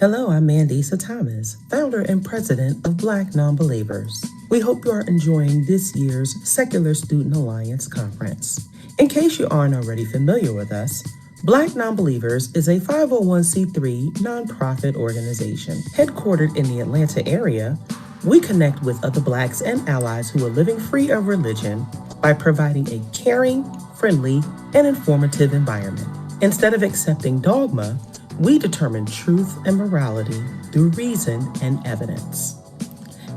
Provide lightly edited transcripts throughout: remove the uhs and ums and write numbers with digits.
Hello, I'm Mandisa Thomas, founder and president of Black Nonbelievers. We hope you are enjoying this year's Secular Student Alliance Conference. In case you aren't already familiar with us, Black Nonbelievers is a 501c3 nonprofit organization. Headquartered in the Atlanta area, we connect with other Blacks and allies who are living free of religion by providing a caring, friendly, and informative environment. Instead of accepting dogma, we determine truth and morality through reason and evidence.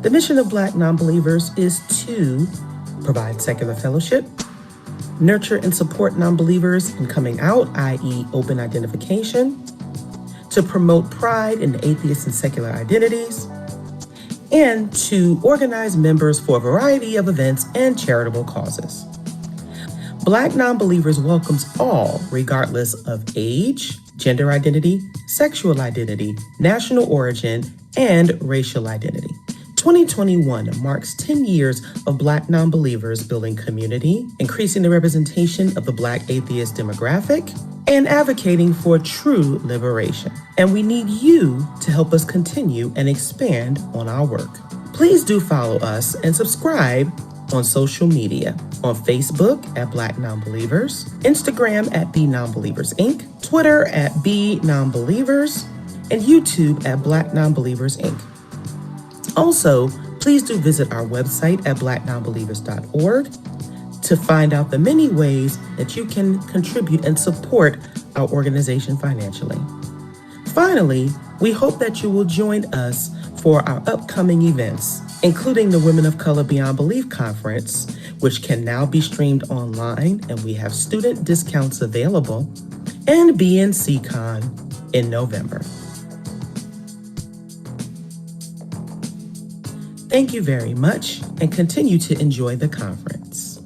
The mission of Black Nonbelievers is to provide secular fellowship, nurture and support nonbelievers in coming out, i.e. open identification, to promote pride in atheist and secular identities, and to organize members for a variety of events and charitable causes. Black Nonbelievers welcomes all, regardless of age, gender identity, sexual identity, national origin, and racial identity. 2021 marks 10 years of Black Nonbelievers building community, increasing the representation of the Black atheist demographic, and advocating for true liberation. And we need you to help us continue and expand on our work. Please do follow us and subscribe on social media, on Facebook at Black Nonbelievers, Instagram at Be Nonbelievers Inc., Twitter at Be Nonbelievers, and YouTube at Black Nonbelievers Inc. Also, please do visit our website at blacknonbelievers.org to find out the many ways that you can contribute and support our organization financially. Finally, we hope that you will join us for our upcoming events, including the Women of Color Beyond Belief Conference, which can now be streamed online, and we have student discounts available, and SSAcon in November. Thank you very much, and continue to enjoy the conference.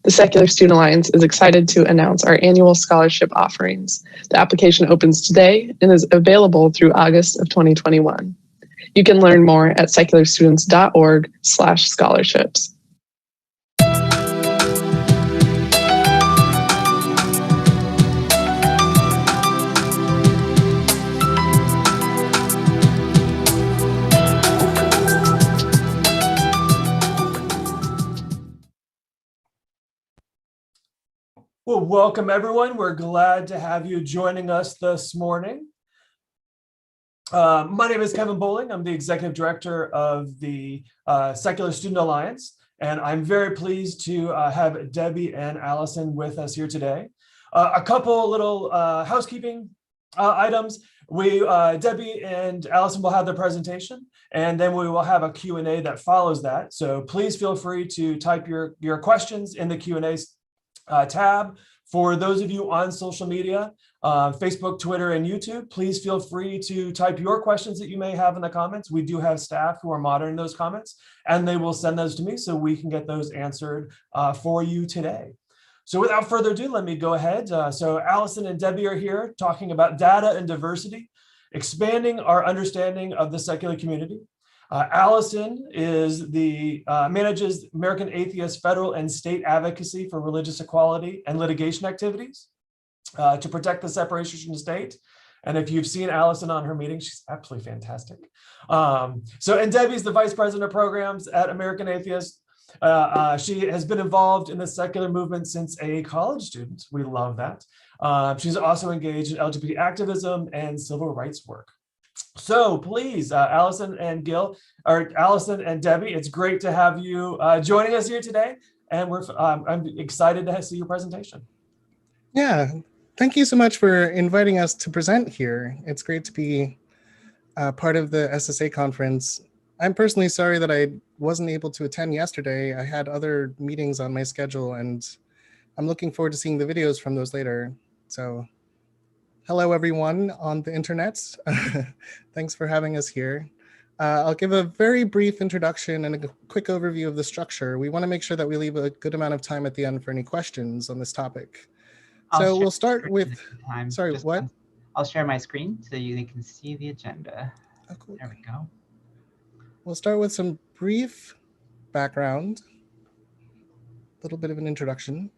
The Secular Student Alliance is excited to announce our annual scholarship offerings. The application opens today and is available through August of 2021. You can learn more at secularstudents.org/scholarships. Well, welcome everyone. We're glad to have you joining us this morning. My name is Kevin Bowling. I'm the Executive Director of the Secular Student Alliance, and I'm very pleased to have Debbie and Allison with us here today. A couple little housekeeping items. Debbie and Allison will have their presentation, and then we will have a Q&A that follows that. So please feel free to type your questions in the Q&A tab. For those of you on social media, Facebook, Twitter, and YouTube, please feel free to type your questions that you may have in the comments. We do have staff who are monitoring those comments, and they will send those to me so we can get those answered for you today. So without further ado, let me go ahead. So Allison and Debbie are here talking about data and diversity, expanding our understanding of the secular community. Allison is manages American Atheist federal and state advocacy for religious equality and litigation activities to protect the separation from the state. And if you've seen Allison on her meetings, she's absolutely fantastic. And Debbie's the vice president of programs at American Atheist. She has been involved in the secular movement since a college student. We love that. She's also engaged in LGBT activism and civil rights work. So please, Allison and Debbie, it's great to have you joining us here today, and I'm excited to see your presentation. Yeah, thank you so much for inviting us to present here. It's great to be part of the SSA conference. I'm personally sorry that I wasn't able to attend yesterday. I had other meetings on my schedule, and I'm looking forward to seeing the videos from those later. So hello, everyone on the internet. Thanks for having us here. I'll give a very brief introduction and a quick overview of the structure. We want to make sure that we leave a good amount of time at the end for any questions on this topic. So we'll start with, sorry, what? I'll share my screen so you can see the agenda. Oh, cool. There we go. We'll start with some brief background. little bit of an introduction.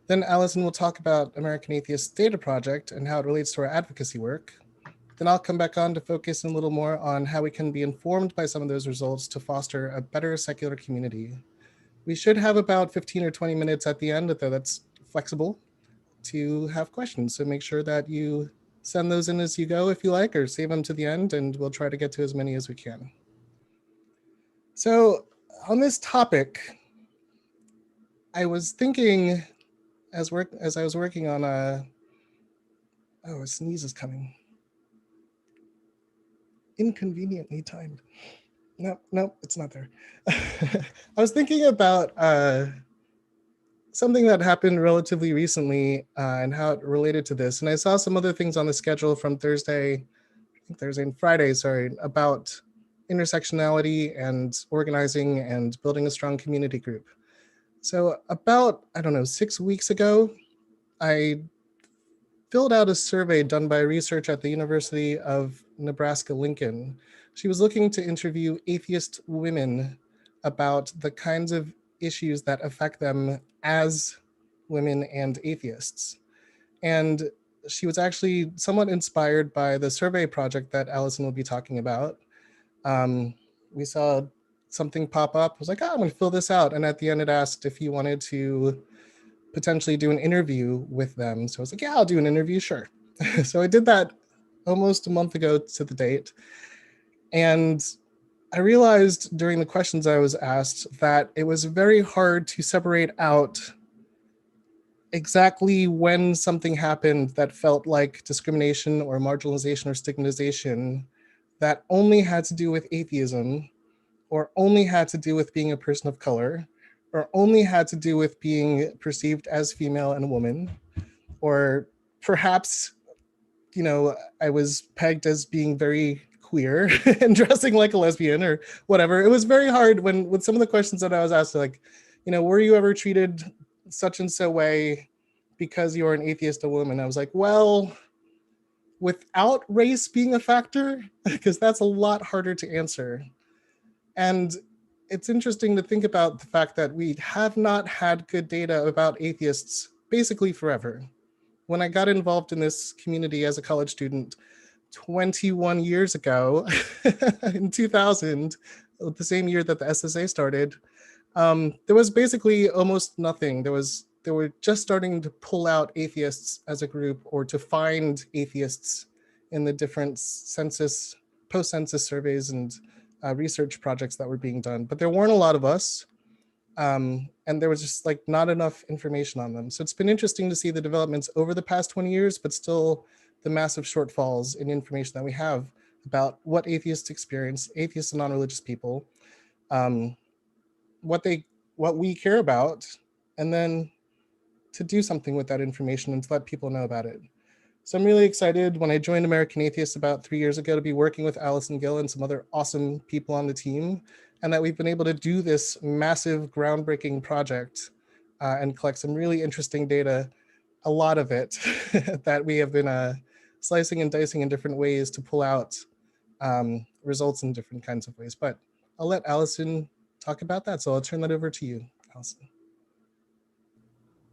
Then Allison will talk about American Atheist Data Project and how it relates to our advocacy work. Then I'll come back on to focus a little more on how we can be informed by some of those results to foster a better secular community. We should have about 15 or 20 minutes at the end, though that's flexible, to have questions. So make sure that you send those in as you go if you like, or save them to the end, and we'll try to get to as many as we can. So on this topic, I was thinking as I was working on a sneeze is coming. Inconveniently timed. No, it's not there. I was thinking about something that happened relatively recently and how it related to this. And I saw some other things on the schedule from Thursday and Friday, about intersectionality and organizing and building a strong community group. So about, 6 weeks ago, I filled out a survey done by research at the University of Nebraska-Lincoln. She was looking to interview atheist women about the kinds of issues that affect them as women and atheists. And she was actually somewhat inspired by the survey project that Allison will be talking about. We saw something pop up. I was like, I'm gonna fill this out. And at the end it asked if you wanted to potentially do an interview with them. So I was like, yeah, I'll do an interview, sure. So I did that almost a month ago to the date. And I realized during the questions I was asked that it was very hard to separate out exactly when something happened that felt like discrimination or marginalization or stigmatization that only had to do with atheism, or only had to do with being a person of color, or only had to do with being perceived as female and a woman, or perhaps, I was pegged as being very queer and dressing like a lesbian or whatever. It was very hard with some of the questions that I was asked, like, were you ever treated such and so way because you're an atheist, a woman? I was like, well, without race being a factor, because that's a lot harder to answer. And it's interesting to think about the fact that we have not had good data about atheists basically forever. When I there involved in this community as a college student 21 years ago, in 2000, the same year that the SSA started, there was basically almost nothing. They were just starting to pull out atheists as a group, or to find atheists in the different post-census surveys and research projects that were being done. But there weren't a lot of us. And there was just not enough information on them. So it's been interesting to see the developments over the past 20 years, but still the massive shortfalls in information that we have about what atheists experience, atheists and non-religious people, what we care about, and then to do something with that information and to let people know about it. So I'm really excited when I joined American Atheists about 3 years ago to be working with Allison Gill and some other awesome people on the team, and that we've been able to do this massive groundbreaking project and collect some really interesting data, a lot of it that we have been slicing and dicing in different ways to pull out results in different kinds of ways. But I'll let Allison talk about that. So I'll turn that over to you, Allison.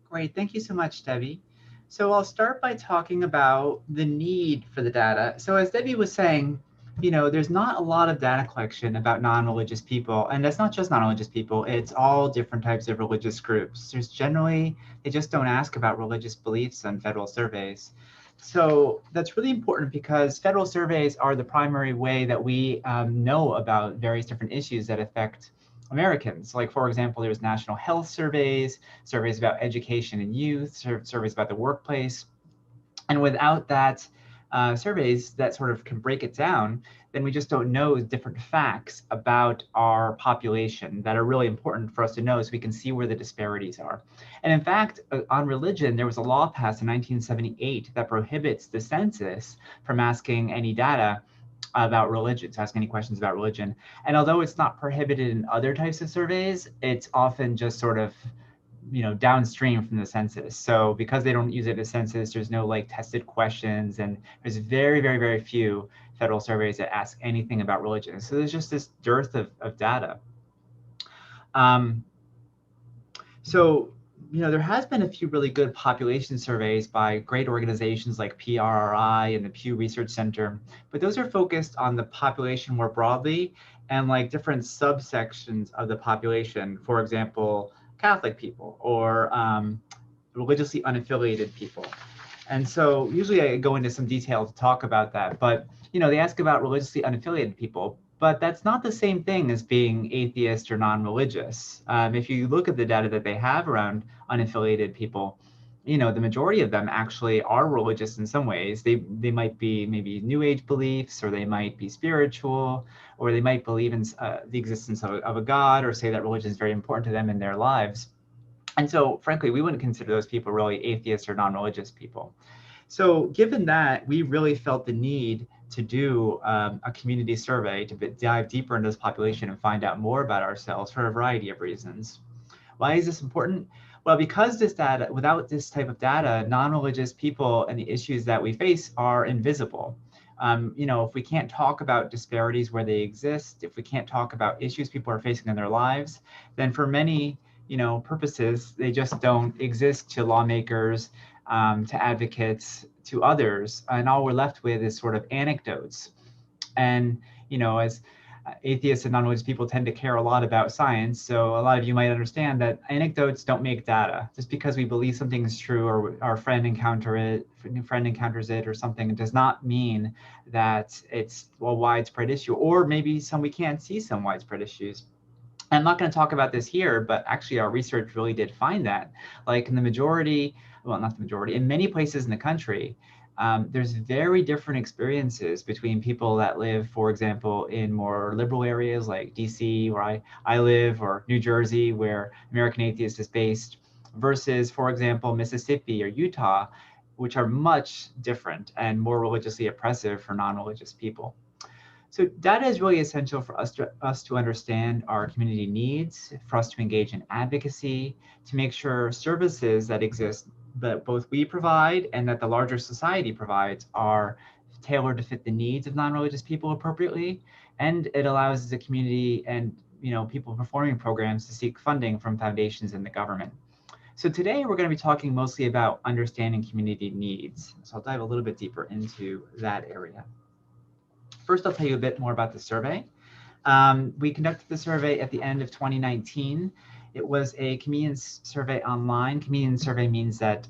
Great, thank you so much, Debbie. So I'll start by talking about the need for the data. So as Debbie was saying, there's not a lot of data collection about non-religious people, and that's not just non-religious people, it's all different types of religious groups. They just don't ask about religious beliefs on federal surveys. So that's really important because federal surveys are the primary way that we know about various different issues that affect Americans. Like, for example, there's national health surveys, surveys about education and youth, surveys about the workplace. And without that surveys that sort of can break it down, then we just don't know different facts about our population that are really important for us to know so we can see where the disparities are. And in fact, on religion, there was a law passed in 1978 that prohibits the census from asking any data about religion, to ask any questions about religion. And although it's not prohibited in other types of surveys, it's often just sort of downstream from the census. So because they don't use it as census, there's no tested questions, and there's very, very, very few federal surveys that ask anything about religion. So there's just this dearth of data. So there has been a few really good population surveys by great organizations like PRRI and the Pew Research Center, but those are focused on the population more broadly and like different subsections of the population. For example, Catholic people or religiously unaffiliated people. And so usually I go into some detail to talk about that, but they ask about religiously unaffiliated people, but that's not the same thing as being atheist or non-religious. If you look at the data that they have around unaffiliated people, the majority of them actually are religious in some ways. They might be maybe New Age beliefs, or they might be spiritual, or they might believe in the existence of a God, or say that religion is very important to them in their lives. And so, frankly, we wouldn't consider those people really atheists or non-religious people. So given that, we really felt the need to do a community survey to dive deeper into this population and find out more about ourselves for a variety of reasons. Why is this important? Well, because this data, without this type of data, non-religious people and the issues that we face are invisible. If we can't talk about disparities where they exist, if we can't talk about issues people are facing in their lives, then for many purposes, they just don't exist to lawmakers, to advocates, to others. And all we're left with is sort of anecdotes. And, as atheists and non-religious people tend to care a lot about science, so a lot of you might understand that anecdotes don't make data. Just because we believe something is true or our friend encounters it or something, it does not mean that it's a widespread issue, or maybe we can't see some widespread issues. I'm not going to talk about this here, but actually our research really did find that, like in the majority, well, not the majority, in many places in the country, there's very different experiences between people that live, for example, in more liberal areas like DC, where I live, or New Jersey, where American Atheist is based, versus, for example, Mississippi or Utah, which are much different and more religiously oppressive for non-religious people. So data is really essential for us to understand our community needs, for us to engage in advocacy, to make sure services that exist that both we provide and that the larger society provides are tailored to fit the needs of non-religious people appropriately. And it allows the community and people performing programs to seek funding from foundations in the government. So today we're going to be talking mostly about understanding community needs. So I'll dive a little bit deeper into that area. First, I'll tell you a bit more about the survey. We conducted the survey at the end of 2019. It was a community survey online. Community survey means that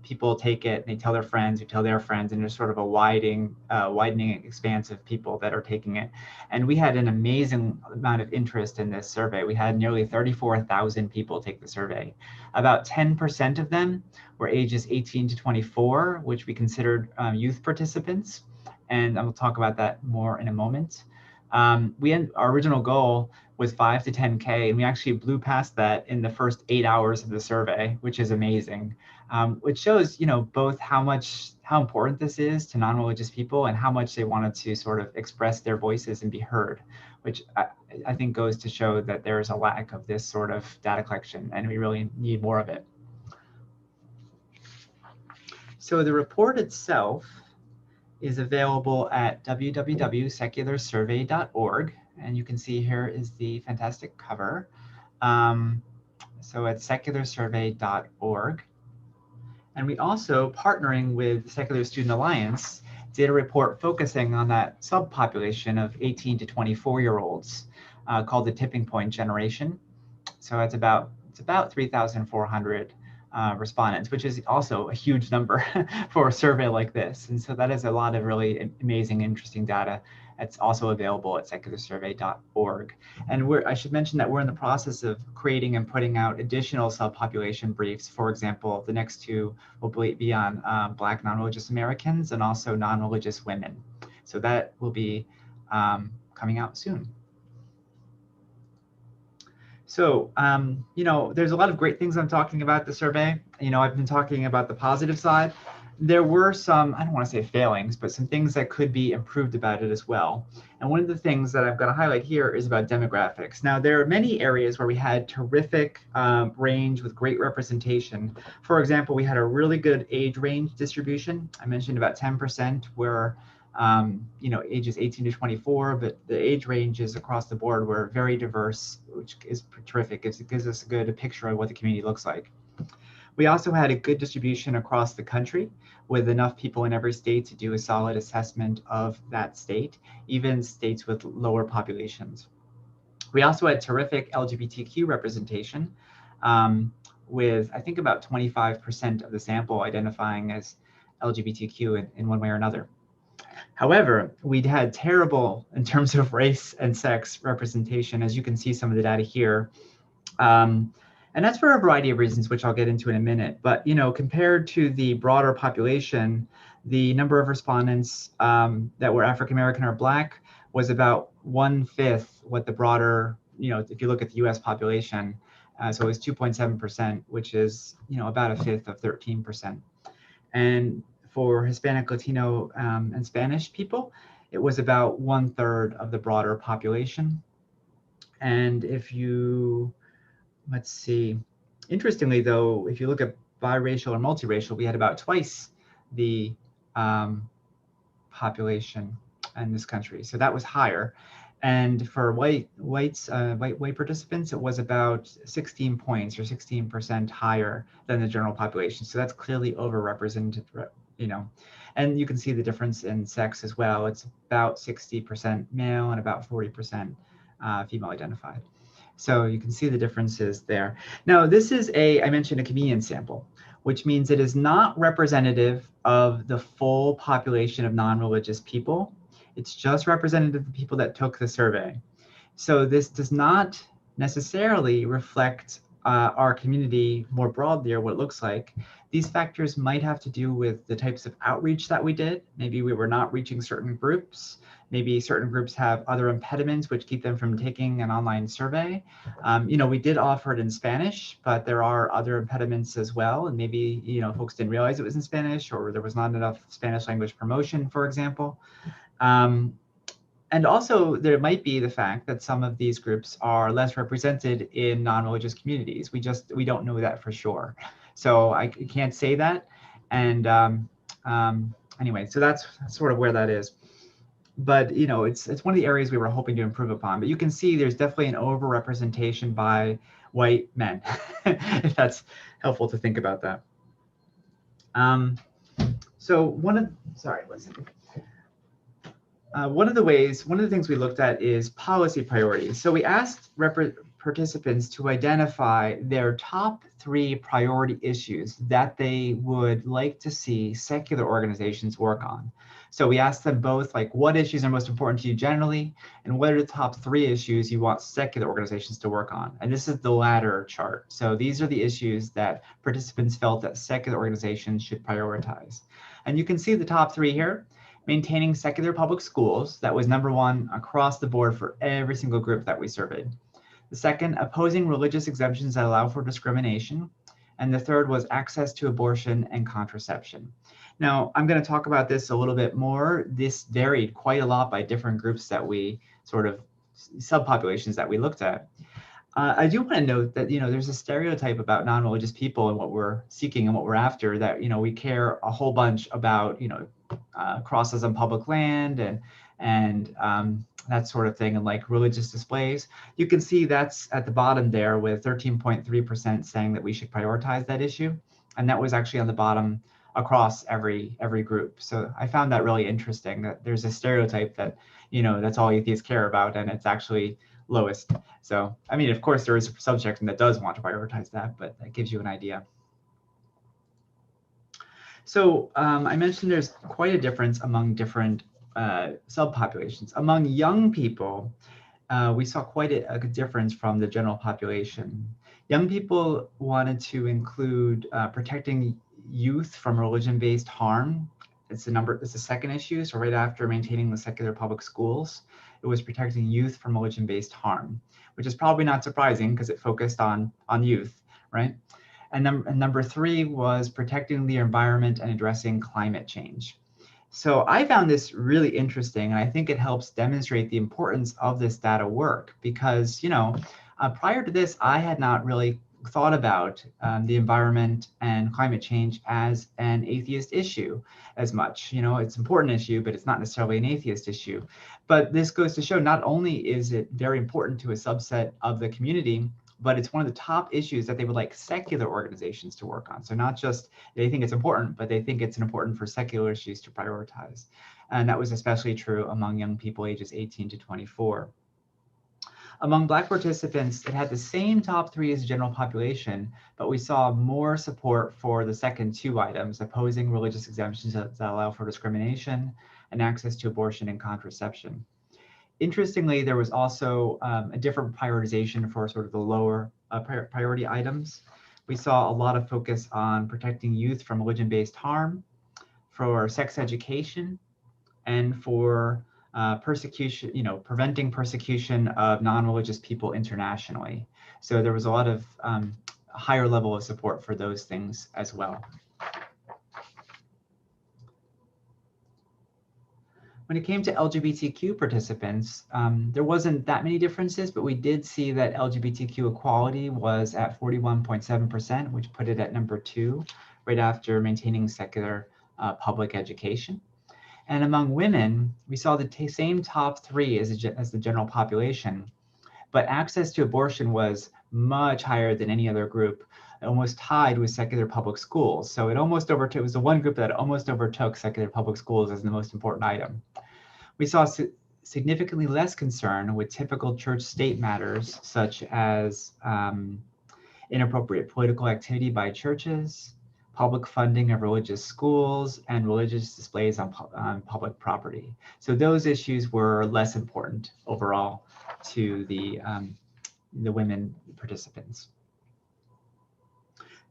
people take it, they tell their friends, who tell their friends, and there's sort of a widening expanse of people that are taking it. And we had an amazing amount of interest in this survey. We had nearly 34,000 people take the survey. About 10% of them were ages 18 to 24, which we considered youth participants. And I will talk about that more in a moment. Our original goal was 5 to 10K, and we actually blew past that in the first 8 hours of the survey, which is amazing. Which shows, both how important this is to non-religious people and how much they wanted to sort of express their voices and be heard, which I think goes to show that there is a lack of this sort of data collection, and we really need more of it. So the report itself is available at www.secularsurvey.org. And you can see here is the fantastic cover. So at secularsurvey.org. And we also, partnering with Secular Student Alliance, did a report focusing on that subpopulation of 18 to 24-year-olds called the tipping point generation. So it's about 3,400 respondents, which is also a huge number for a survey like this. And so that is a lot of really amazing, interesting data. It's also available at secularsurvey.org. And I should mention that we're in the process of creating and putting out additional subpopulation briefs. For example, the next two will be on Black non-religious Americans and also non-religious women. So that will be coming out soon. So, there's a lot of great things I'm talking about the survey. I've been talking about the positive side. There were some, I don't want to say failings, but some things that could be improved about it as well. And one of the things that I've got to highlight here is about demographics. Now, there are many areas where we had terrific range with great representation. For example, we had a really good age range distribution. I mentioned about 10% were ages 18 to 24, but the age ranges across the board were very diverse, which is terrific. It gives us a good picture of what the community looks like. We also had a good distribution across the country with enough people in every state to do a solid assessment of that state, even states with lower populations. We also had terrific LGBTQ representation, with I think about 25% of the sample identifying as LGBTQ in one way or another. However, we'd had terrible in terms of race and sex representation, as you can see some of the data here. And that's for a variety of reasons, which I'll get into in a minute. But compared to the broader population, the number of respondents that were African American or Black was about 1/5 what the broader, if you look at the U.S. population. So it was 2.7%, which is about 1/5 of 13%. And for Hispanic, Latino, and Spanish people, it was about 1/3 of the broader population. And if you, let's see, interestingly though, if you look at biracial or multiracial, we had about twice the population in this country. So that was higher. And for white participants, it was about 16 points or 16% higher than the general population. So that's clearly overrepresented, And you can see the difference in sex as well. It's about 60% male and about 40% female identified. So you can see the differences there. Now, this is I mentioned a convenience sample, which means it is not representative of the full population of non-religious people. It's just representative of the people that took the survey. So this does not necessarily reflect our community more broadly or what it looks like. These factors might have to do with the types of outreach that we did. Maybe we were not reaching certain groups. Maybe certain groups have other impediments which keep them from taking an online survey. We did offer it in Spanish, but there are other impediments as well. And maybe, folks didn't realize it was in Spanish, or there was not enough Spanish language promotion, for example. And also there might be the fact that some of these groups are less represented in non-religious communities. We don't know that for sure. So I can't say that. And anyway, so that's sort of where that is. But it's one of the areas we were hoping to improve upon. But you can see there's definitely an overrepresentation by white men, if that's helpful to think about that. So one of the things we looked at is policy priorities. So we asked participants to identify their top 3 priority issues that they would like to see secular organizations work on. So we asked them both, like, what issues are most important to you generally, and what are the top 3 issues you want secular organizations to work on? And this is the latter chart. So these are the issues that participants felt that secular organizations should prioritize. And you can see the top 3 here. Maintaining secular public schools, that was number 1 across the board for every single group that we surveyed. The second, opposing religious exemptions that allow for discrimination. And the third was access to abortion and contraception. Now, I'm going to talk about this a little bit more. This varied quite a lot by different groups that we subpopulations that we looked at. I do want to note that, there's a stereotype about non-religious people and what we're seeking and what we're after, that, we care a whole bunch about, crosses on public land and that sort of thing, and like religious displays. You can see that's at the bottom there with 13.3% saying that we should prioritize that issue. And that was actually on the bottom across every group. So I found that really interesting, that there's a stereotype that, that's all atheists care about, and it's actually lowest. So, I mean, of course, there is a subsection that does want to prioritize that, but that gives you an idea. So I mentioned there's quite a difference among different subpopulations. Among young people, we saw quite a difference from the general population. Young people wanted to include protecting youth from religion-based harm. It's the second issue. So right after maintaining the secular public schools, it was protecting youth from religion-based harm, which is probably not surprising because it focused on youth, right? And number 3 was protecting the environment and addressing climate change. So I found this really interesting, and I think it helps demonstrate the importance of this data work because, prior to this, I had not really thought about the environment and climate change as an atheist issue as much. You know, it's an important issue, but it's not necessarily an atheist issue. But this goes to show not only is it very important to a subset of the community, but it's one of the top issues that they would like secular organizations to work on. So not just they think it's important, but they think it's important for secular issues to prioritize. And that was especially true among young people ages 18 to 24. Among Black participants, it had the same top three as the general population, but we saw more support for the second two items, opposing religious exemptions that allow for discrimination and access to abortion and contraception. Interestingly, there was also a different prioritization for sort of the lower priority items. We saw a lot of focus on protecting youth from religion-based harm, for sex education, and for persecution, you know, preventing persecution of non-religious people internationally. So there was a lot of higher level of support for those things as well. When it came to LGBTQ participants, there wasn't that many differences, but we did see that LGBTQ equality was at 41.7%, which put it at number 2, right after maintaining secular public education. And among women, we saw the same top 3 as the general population, but access to abortion was much higher than any other group, almost tied with secular public schools. So it almost overtook, it was the one group that almost overtook secular public schools as the most important item. We saw significantly less concern with typical church-state matters, such as inappropriate political activity by churches, public funding of religious schools, and religious displays on public property. So those issues were less important overall to the women participants.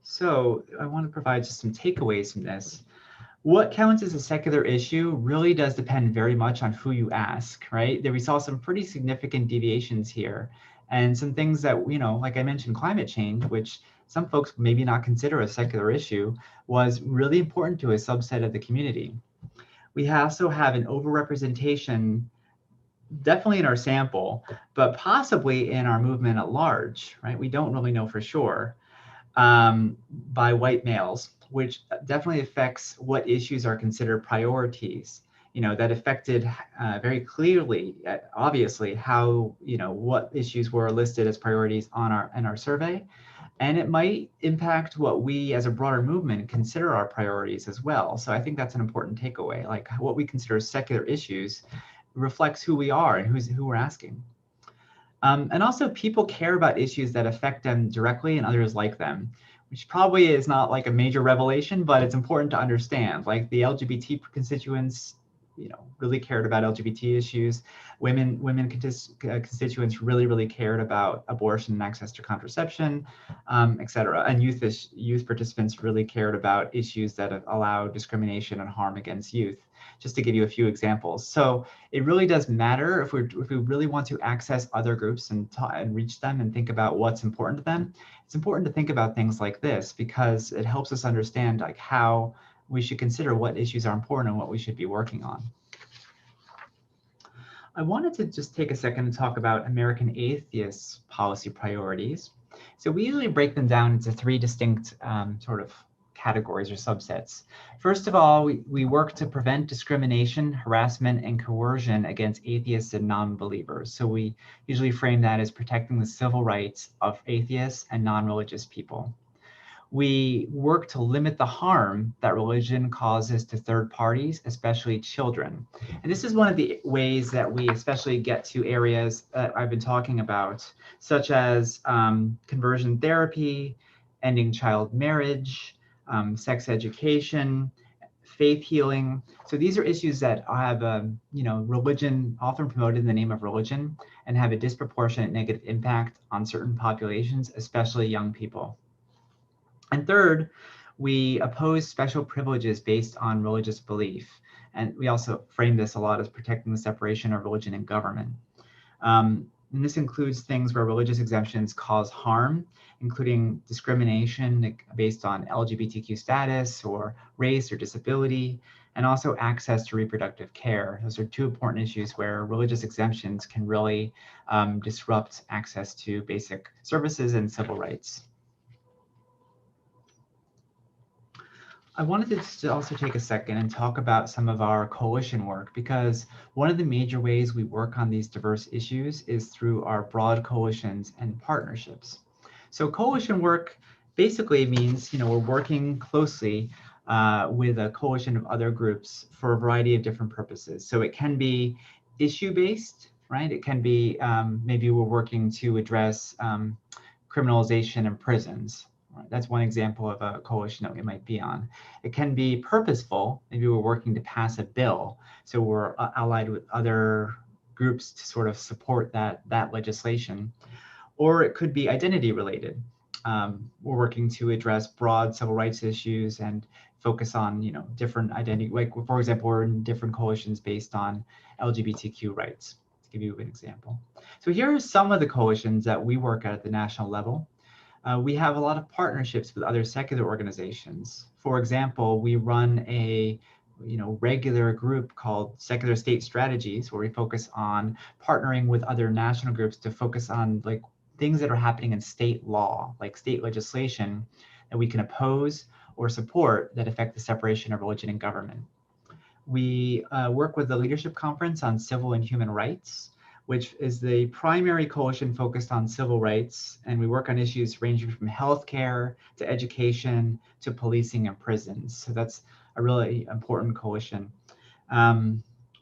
So I want to provide just some takeaways from this. What counts as a secular issue really does depend very much on who you ask, right? We saw some pretty significant deviations here, and some things that, you know, like I mentioned, climate change, which some folks maybe not consider a secular issue, was really important to a subset of the community. We also have an overrepresentation, definitely in our sample, but possibly in our movement at large, right? We don't really know for sure, by white males, which definitely affects what issues are considered priorities. You know, that affected very clearly, obviously, how, you know, what issues were listed as priorities in our survey. And it might impact what we as a broader movement consider our priorities as well. So I think that's an important takeaway. Like, what we consider secular issues reflects who we are and who we're asking. And also, people care about issues that affect them directly and others like them, which probably is not like a major revelation, but it's important to understand. Like, the LGBT constituents, you know, really cared about LGBT issues. Women constituents really cared about abortion and access to contraception, et cetera. And youth participants really cared about issues that allow discrimination and harm against youth, just to give you a few examples. So it really does matter if we really want to access other groups and reach them and think about what's important to them. It's important to think about things like this, because it helps us understand like how we should consider what issues are important and what we should be working on. I wanted to just take a second to talk about American atheists' policy priorities. So we usually break them down into 3 distinct sort of categories or subsets. First of all, we work to prevent discrimination, harassment, and coercion against atheists and non-believers. So we usually frame that as protecting the civil rights of atheists and non-religious people. We work to limit the harm that religion causes to third parties, especially children. And this is one of the ways that we especially get to areas that I've been talking about, such as conversion therapy, ending child marriage, sex education, faith healing. So these are issues that have, you know, religion often promoted in the name of religion and have a disproportionate negative impact on certain populations, especially young people. And third, we oppose special privileges based on religious belief. And we also frame this a lot as protecting the separation of religion and government. And this includes things where religious exemptions cause harm, including discrimination based on LGBTQ status or race or disability, and also access to reproductive care. Those are 2 important issues where religious exemptions can really disrupt access to basic services and civil rights. I wanted to just also take a second and talk about some of our coalition work, because one of the major ways we work on these diverse issues is through our broad coalitions and partnerships. So coalition work basically means, we're working closely with a coalition of other groups for a variety of different purposes. So it can be issue-based, right? It can be maybe we're working to address criminalization in prisons. That's one example of a coalition that we might be on. It can be purposeful. Maybe we're working to pass a bill, so we're allied with other groups to sort of support that legislation. Or it could be identity related. We're working to address broad civil rights issues and focus on different identity. Like, for example, we're in different coalitions based on LGBTQ rights, to give you an example. So here are some of the coalitions that we work at the national level. We have a lot of partnerships with other secular organizations. For example, we run a regular group called Secular State Strategies, where we focus on partnering with other national groups to focus on like things that are happening in state law, like state legislation that we can oppose or support that affect the separation of religion and government. We work with the Leadership Conference on Civil and Human Rights, which is the primary coalition focused on civil rights. And we work on issues ranging from healthcare to education to policing and prisons. So that's a really important coalition.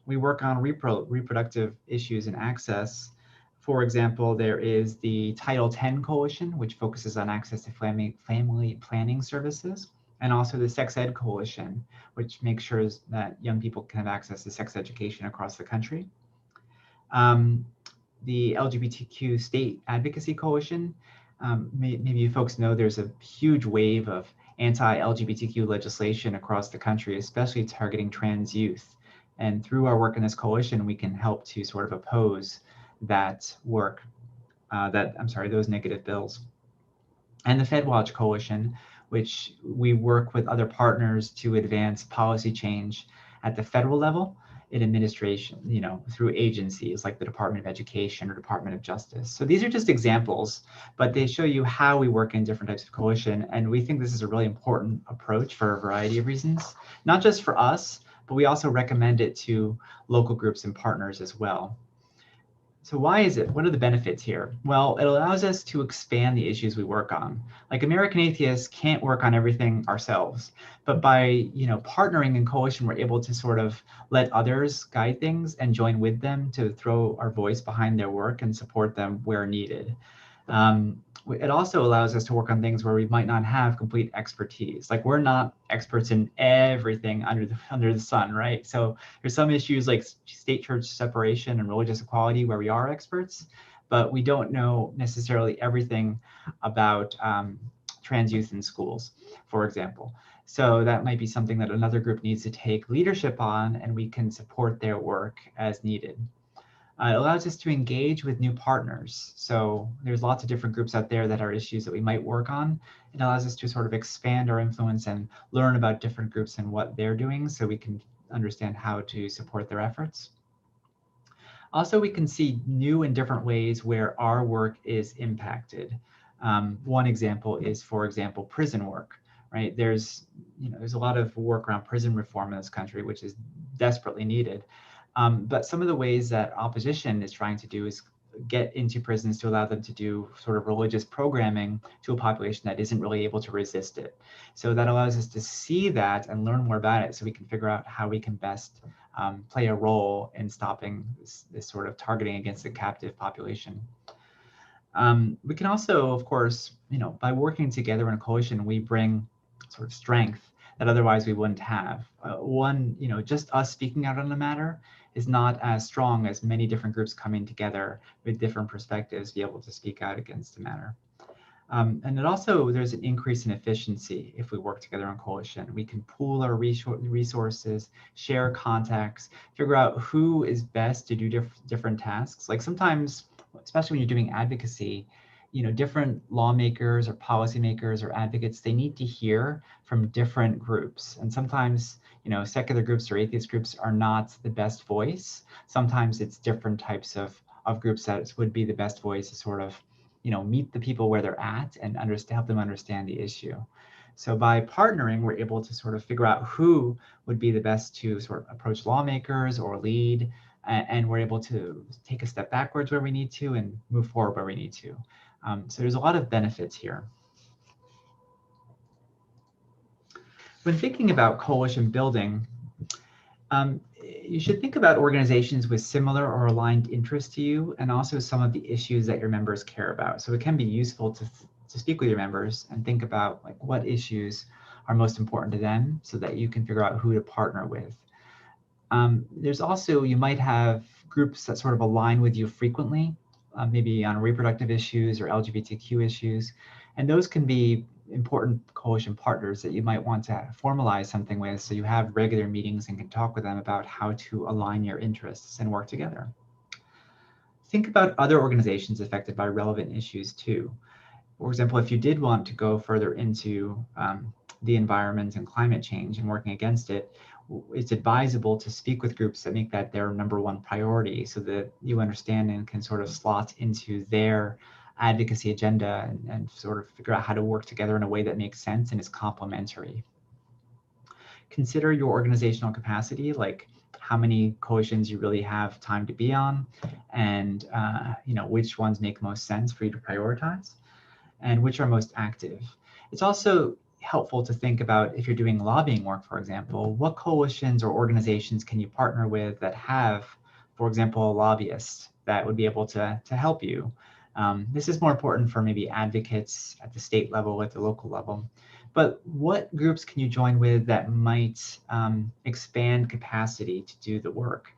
We work on reproductive issues and access. For example, there is the Title X Coalition, which focuses on access to family planning services, and also the Sex Ed Coalition, which makes sure that young people can have access to sex education across the country. The LGBTQ State Advocacy Coalition, maybe you folks know there's a huge wave of anti-LGBTQ legislation across the country, especially targeting trans youth. And through our work in this coalition, we can help to sort of oppose that work, those negative bills. And the FedWatch Coalition, which we work with other partners to advance policy change at the federal level in administration, through agencies like the Department of Education or Department of Justice. So these are just examples, but they show you how we work in different types of coalition. And we think this is a really important approach for a variety of reasons, not just for us, but we also recommend it to local groups and partners as well. So why is it? What are the benefits here? Well, it allows us to expand the issues we work on. Like American Atheists can't work on everything ourselves, but by partnering in coalition, we're able to sort of let others guide things and join with them to throw our voice behind their work and support them where needed. It also allows us to work on things where we might not have complete expertise. Like we're not experts in everything under the sun, right? So there's some issues like state-church separation and religious equality where we are experts, but we don't know necessarily everything about trans youth in schools, for example. So that might be something that another group needs to take leadership on, and we can support their work as needed. It allows us to engage with new partners. So there's lots of different groups out there that are issues that we might work on. It allows us to sort of expand our influence and learn about different groups and what they're doing so we can understand how to support their efforts. Also, we can see new and different ways where our work is impacted. One example is, for example, prison work, right? There's a lot of work around prison reform in this country, which is desperately needed. But some of the ways that opposition is trying to do is get into prisons to allow them to do sort of religious programming to a population that isn't really able to resist it. So that allows us to see that and learn more about it so we can figure out how we can best play a role in stopping this sort of targeting against the captive population. We can also, of course, by working together in a coalition, we bring sort of strength that otherwise we wouldn't have. Just us speaking out on the matter is not as strong as many different groups coming together with different perspectives to be able to speak out against the matter. And it also, there's an increase in efficiency if we work together in coalition. We can pool our resources, share contacts, figure out who is best to do different tasks. Like sometimes, especially when you're doing advocacy, different lawmakers or policymakers or advocates, they need to hear from different groups. And sometimes, secular groups or atheist groups are not the best voice. Sometimes it's different types of groups that would be the best voice to sort of, meet the people where they're at and help them understand the issue. So by partnering, we're able to sort of figure out who would be the best to sort of approach lawmakers or lead, and we're able to take a step backwards where we need to and move forward where we need to. So there's a lot of benefits here. When thinking about coalition building, you should think about organizations with similar or aligned interests to you, and also some of the issues that your members care about. So it can be useful to speak with your members and think about like what issues are most important to them, so that you can figure out who to partner with. There's also, you might have groups that sort of align with you frequently, maybe on reproductive issues or LGBTQ issues, and those can be important coalition partners that you might want to formalize something with, so you have regular meetings and can talk with them about how to align your interests and work together. Think about other organizations affected by relevant issues too. For example, if you did want to go further into the environment and climate change and working against it, it's advisable to speak with groups that make that their #1 priority, so that you understand and can sort of slot into their advocacy agenda and sort of figure out how to work together in a way that makes sense and is complementary. Consider your organizational capacity, like how many coalitions you really have time to be on, and which ones make most sense for you to prioritize, and which are most active. It's also helpful to think about, if you're doing lobbying work, for example, what coalitions or organizations can you partner with that have, for example, a lobbyist that would be able to help you. This is more important for maybe advocates at the state level, at the local level. But what groups can you join with that might expand capacity to do the work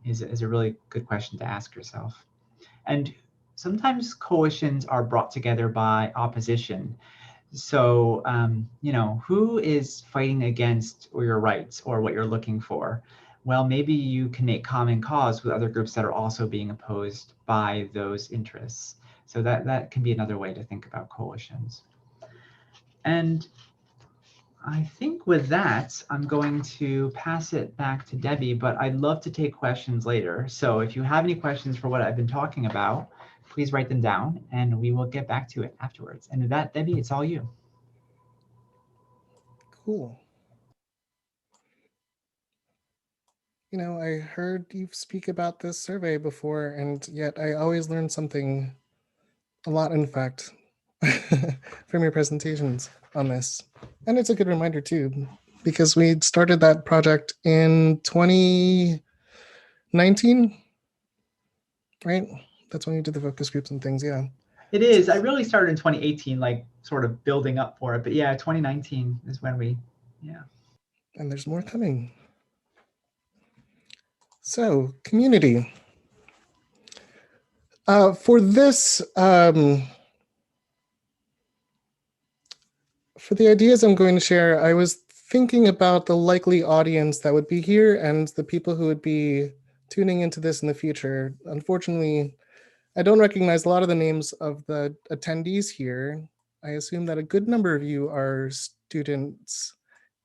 is a really good question to ask yourself. And sometimes coalitions are brought together by opposition. So, who is fighting against your rights or what you're looking for? Well, maybe you can make common cause with other groups that are also being opposed by those interests. So that can be another way to think about coalitions. And I think with that, I'm going to pass it back to Debbie, but I'd love to take questions later. So if you have any questions for what I've been talking about, please write them down and we will get back to it afterwards. And with that, Debbie, it's all you. Cool. I heard you speak about this survey before, and yet I always learn something, a lot in fact, from your presentations on this. And it's a good reminder too, because we started that project in 2019, right? That's when you did the focus groups and things, yeah. It is. I really started in 2018, like sort of building up for it. But yeah, 2019 is when yeah. And there's more coming. So, community. For this, for the ideas I'm going to share, I was thinking about the likely audience that would be here and the people who would be tuning into this in the future. Unfortunately, I don't recognize a lot of the names of the attendees here. I assume that a good number of you are students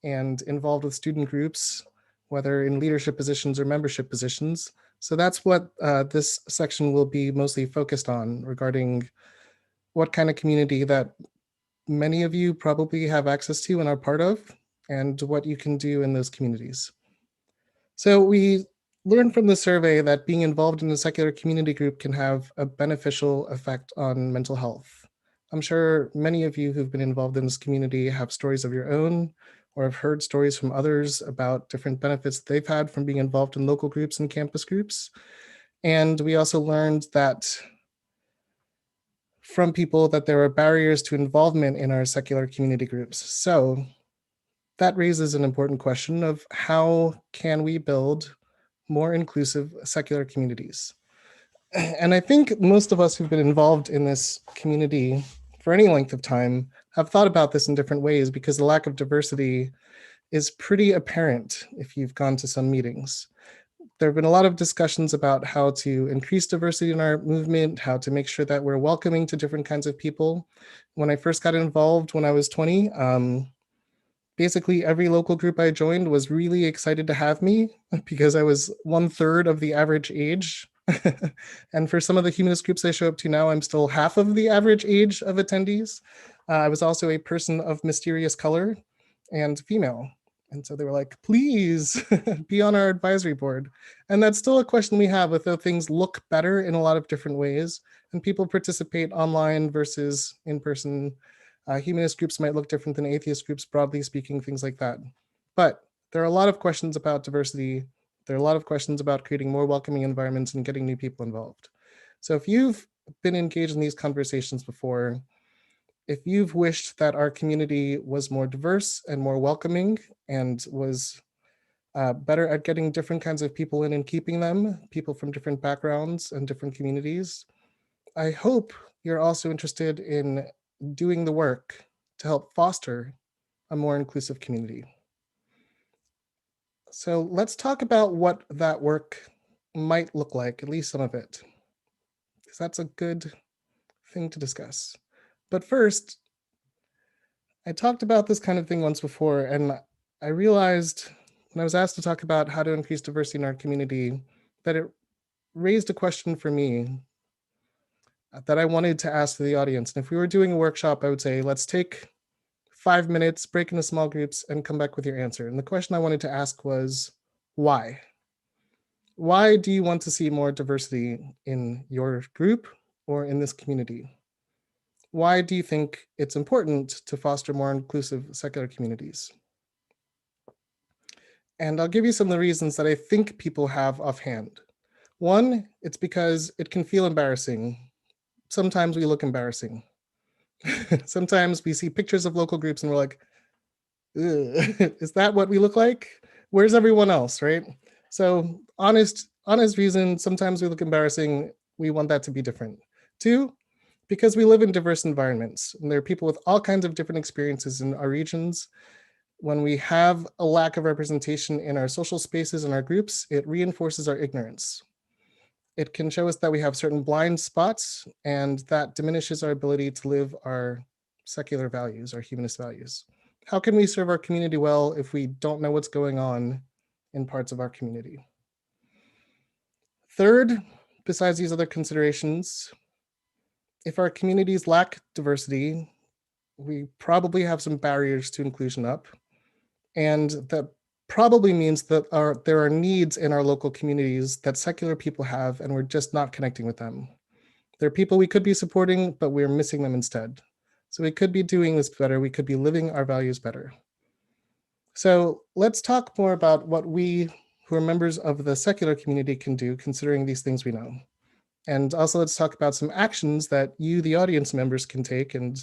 and involved with student groups, whether in leadership positions or membership positions. So that's what this section will be mostly focused on, regarding what kind of community that many of you probably have access to and are part of, and what you can do in those communities. So we learned from the survey that being involved in a secular community group can have a beneficial effect on mental health. I'm sure many of you who've been involved in this community have stories of your own, or have heard stories from others about different benefits they've had from being involved in local groups and campus groups. And we also learned that from people that there are barriers to involvement in our secular community groups. So that raises an important question of how can we build more inclusive secular communities? And I think most of us who've been involved in this community for any length of time have thought about this in different ways, because the lack of diversity is pretty apparent if you've gone to some meetings. There have been a lot of discussions about how to increase diversity in our movement, how to make sure that we're welcoming to different kinds of people. When I first got involved when I was 20, basically every local group I joined was really excited to have me, because I was 1/3 of the average age. And for some of the humanist groups I show up to now, I'm still half of the average age of attendees. I was also a person of mysterious color and female. And so they were like, please be on our advisory board. And that's still a question we have, with though things look better in a lot of different ways and people participate online versus in person. Humanist groups might look different than atheist groups, broadly speaking, things like that. But there are a lot of questions about diversity. There are a lot of questions about creating more welcoming environments and getting new people involved. So if you've been engaged in these conversations before, if you've wished that our community was more diverse and more welcoming and was better at getting different kinds of people in and keeping them, people from different backgrounds and different communities, I hope you're also interested in doing the work to help foster a more inclusive community. So let's talk about what that work might look like, at least some of it, because that's a good thing to discuss. But first, I talked about this kind of thing once before, and I realized when I was asked to talk about how to increase diversity in our community, that it raised a question for me that I wanted to ask to the audience. And if we were doing a workshop, I would say, let's take 5 minutes, break into small groups, and come back with your answer. And the question I wanted to ask was, why? Why do you want to see more diversity in your group or in this community? Why do you think it's important to foster more inclusive secular communities? And I'll give you some of the reasons that I think people have offhand. One, it's because it can feel embarrassing. Sometimes we look embarrassing. Sometimes we see pictures of local groups and we're like, is that what we look like? Where's everyone else, right? So honest reason, sometimes we look embarrassing. We want that to be different. Two, because we live in diverse environments and there are people with all kinds of different experiences in our regions. When we have a lack of representation in our social spaces and our groups, it reinforces our ignorance. It can show us that we have certain blind spots, and that diminishes our ability to live our secular values, our humanist values. How can we serve our community well if we don't know what's going on in parts of our community? Third, besides these other considerations, if our communities lack diversity, we probably have some barriers to inclusion up. And that probably means that there are needs in our local communities that secular people have, and we're just not connecting with them. There are people we could be supporting, but we're missing them instead. So we could be doing this better. We could be living our values better. So let's talk more about what we, who are members of the secular community, can do, considering these things we know. And also let's talk about some actions that you, the audience members, can take, and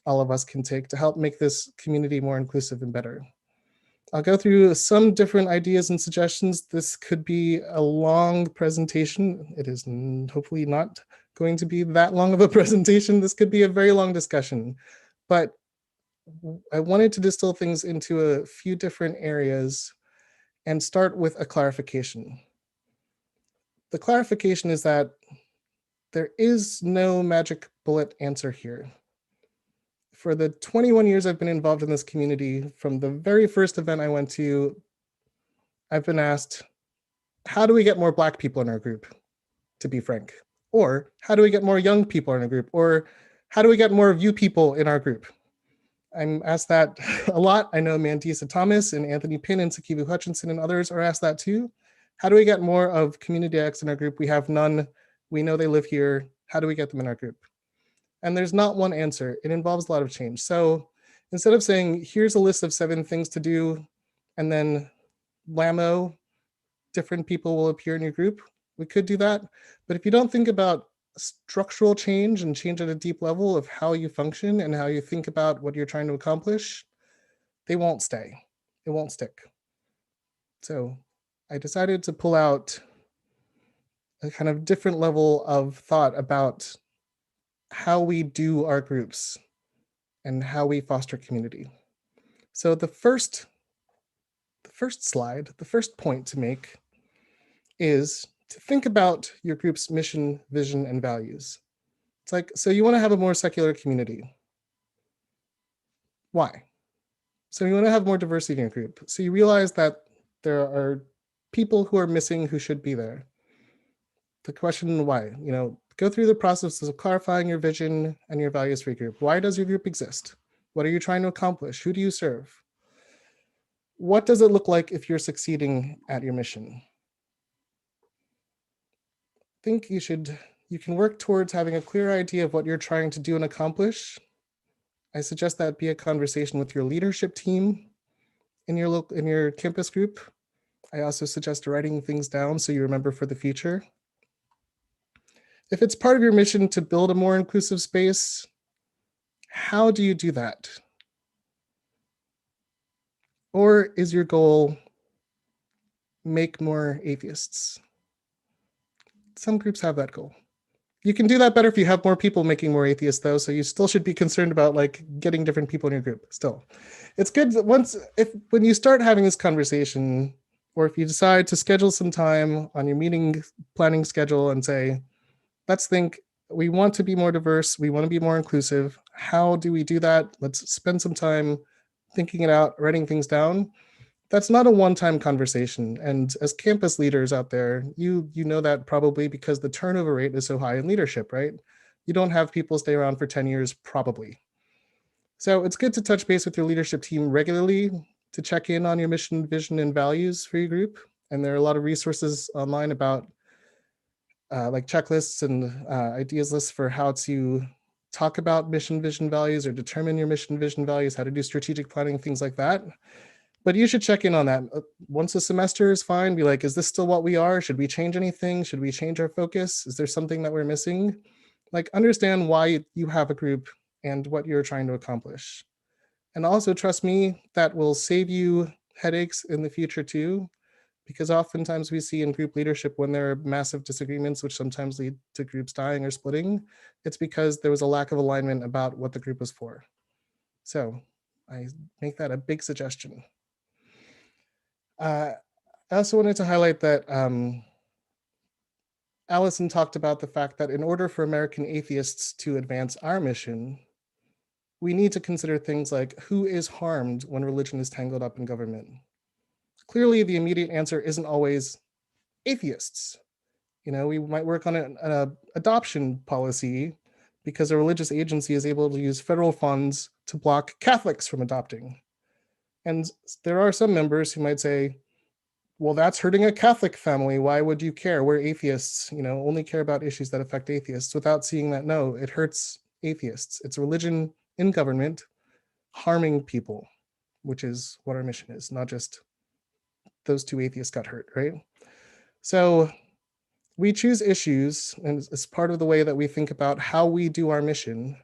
all of us can take to help make this community more inclusive and better. I'll go through some different ideas and suggestions. This could be a long presentation. It is hopefully not going to be that long of a presentation. This could be a very long discussion, but I wanted to distill things into a few different areas and start with a clarification. The clarification is that there is no magic bullet answer here. For the 21 years I've been involved in this community, from the very first event I went to, I've been asked, how do we get more Black people in our group, to be frank? Or how do we get more young people in our group? Or how do we get more of you people in our group? I'm asked that a lot. I know Mandisa Thomas and Anthony Pinn and Sakivu Hutchinson and others are asked that too. How do we get more of Community X in our group? We have none. We know they live here. How do we get them in our group? And there's not one answer. It involves a lot of change. So instead of saying, here's a list of 7 things to do, and then blammo, different people will appear in your group, we could do that. But if you don't think about structural change and change at a deep level of how you function and how you think about what you're trying to accomplish, they won't stay. It won't stick. So I decided to pull out a kind of different level of thought about how we do our groups and how we foster community. So the first slide, the first point to make is to think about your group's mission, vision, and values. It's like, so you want to have a more secular community. Why? So you want to have more diversity in your group. So you realize that there are people who are missing who should be there. The question why, Go through the process of clarifying your vision and your values for your group. Why does your group exist? What are you trying to accomplish? Who do you serve? What does it look like if you're succeeding at your mission? I think you can work towards having a clear idea of what you're trying to do and accomplish. I suggest that be a conversation with your leadership team in your campus group. I also suggest writing things down so you remember for the future. If it's part of your mission to build a more inclusive space, how do you do that? Or is your goal make more atheists? Some groups have that goal. You can do that better if you have more people making more atheists, though, so you still should be concerned about like getting different people in your group still. It's good that when you start having this conversation, or if you decide to schedule some time on your meeting planning schedule and say, let's think, we want to be more diverse, we want to be more inclusive. How do we do that? Let's spend some time thinking it out, writing things down. That's not a one-time conversation. And as campus leaders out there, you know that probably because the turnover rate is so high in leadership, right? You don't have people stay around for 10 years, probably. So it's good to touch base with your leadership team regularly to check in on your mission, vision, and values for your group. And there are a lot of resources online about like checklists and ideas lists for how to talk about mission, vision, values, or determine your mission, vision, values, how to do strategic planning, things like that. But you should check in on that. Once a semester is fine, be like, is this still what we are? Should we change anything? Should we change our focus? Is there something that we're missing? Like, understand why you have a group and what you're trying to accomplish. And also, trust me, that will save you headaches in the future too, because oftentimes we see in group leadership when there are massive disagreements, which sometimes lead to groups dying or splitting, it's because there was a lack of alignment about what the group was for. So I make that a big suggestion. I also wanted to highlight that Allison talked about the fact that in order for American atheists to advance our mission, we need to consider things like who is harmed when religion is tangled up in government. Clearly, the immediate answer isn't always atheists. You know, we might work on an adoption policy because a religious agency is able to use federal funds to block Catholics from adopting. And there are some members who might say, well, that's hurting a Catholic family. Why would you care? We're atheists, you know, only care about issues that affect atheists, without seeing that, no, it hurts atheists. It's religion in government harming people, which is what our mission is, not just those two atheists got hurt, right? So we choose issues, and it's part of the way that we think about how we do our mission,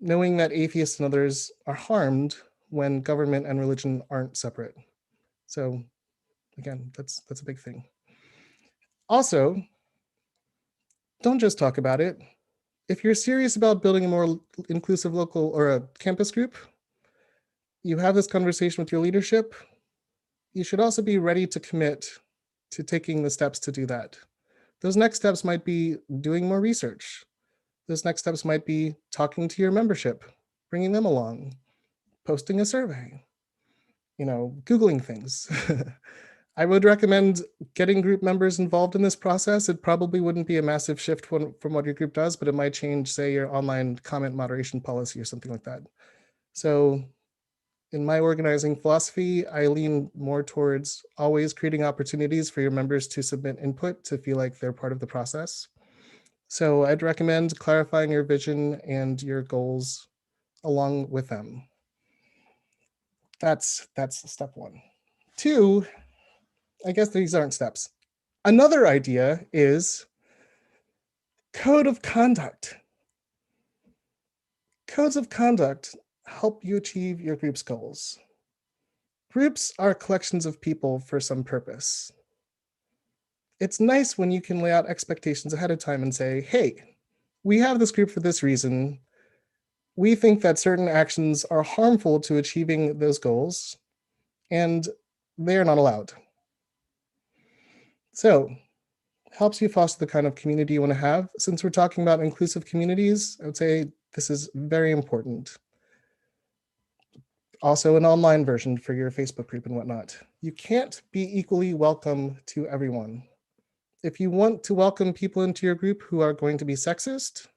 knowing that atheists and others are harmed when government and religion aren't separate. So again, that's a big thing. Also, don't just talk about it. If you're serious about building a more inclusive local or a campus group, you have this conversation with your leadership, you should also be ready to commit to taking the steps to do that. Those next steps might be doing more research. Those next steps might be talking to your membership, bringing them along, posting a survey, you know, Googling things. I would recommend getting group members involved in this process. It probably wouldn't be a massive shift from what your group does, but it might change, say, your online comment moderation policy or something like that. So in my organizing philosophy, I lean more towards always creating opportunities for your members to submit input to feel like they're part of the process. So I'd recommend clarifying your vision and your goals along with them. That's step one. Two, I guess these aren't steps. Another idea is code of conduct. Codes of conduct help you achieve your group's goals. Groups are collections of people for some purpose. It's nice when you can lay out expectations ahead of time and say, hey, we have this group for this reason. We think that certain actions are harmful to achieving those goals, and they are not allowed. So, helps you foster the kind of community you want to have. Since we're talking about inclusive communities, I would say this is very important. Also, an online version for your Facebook group and whatnot. You can't be equally welcome to everyone. If you want to welcome people into your group who are going to be sexist,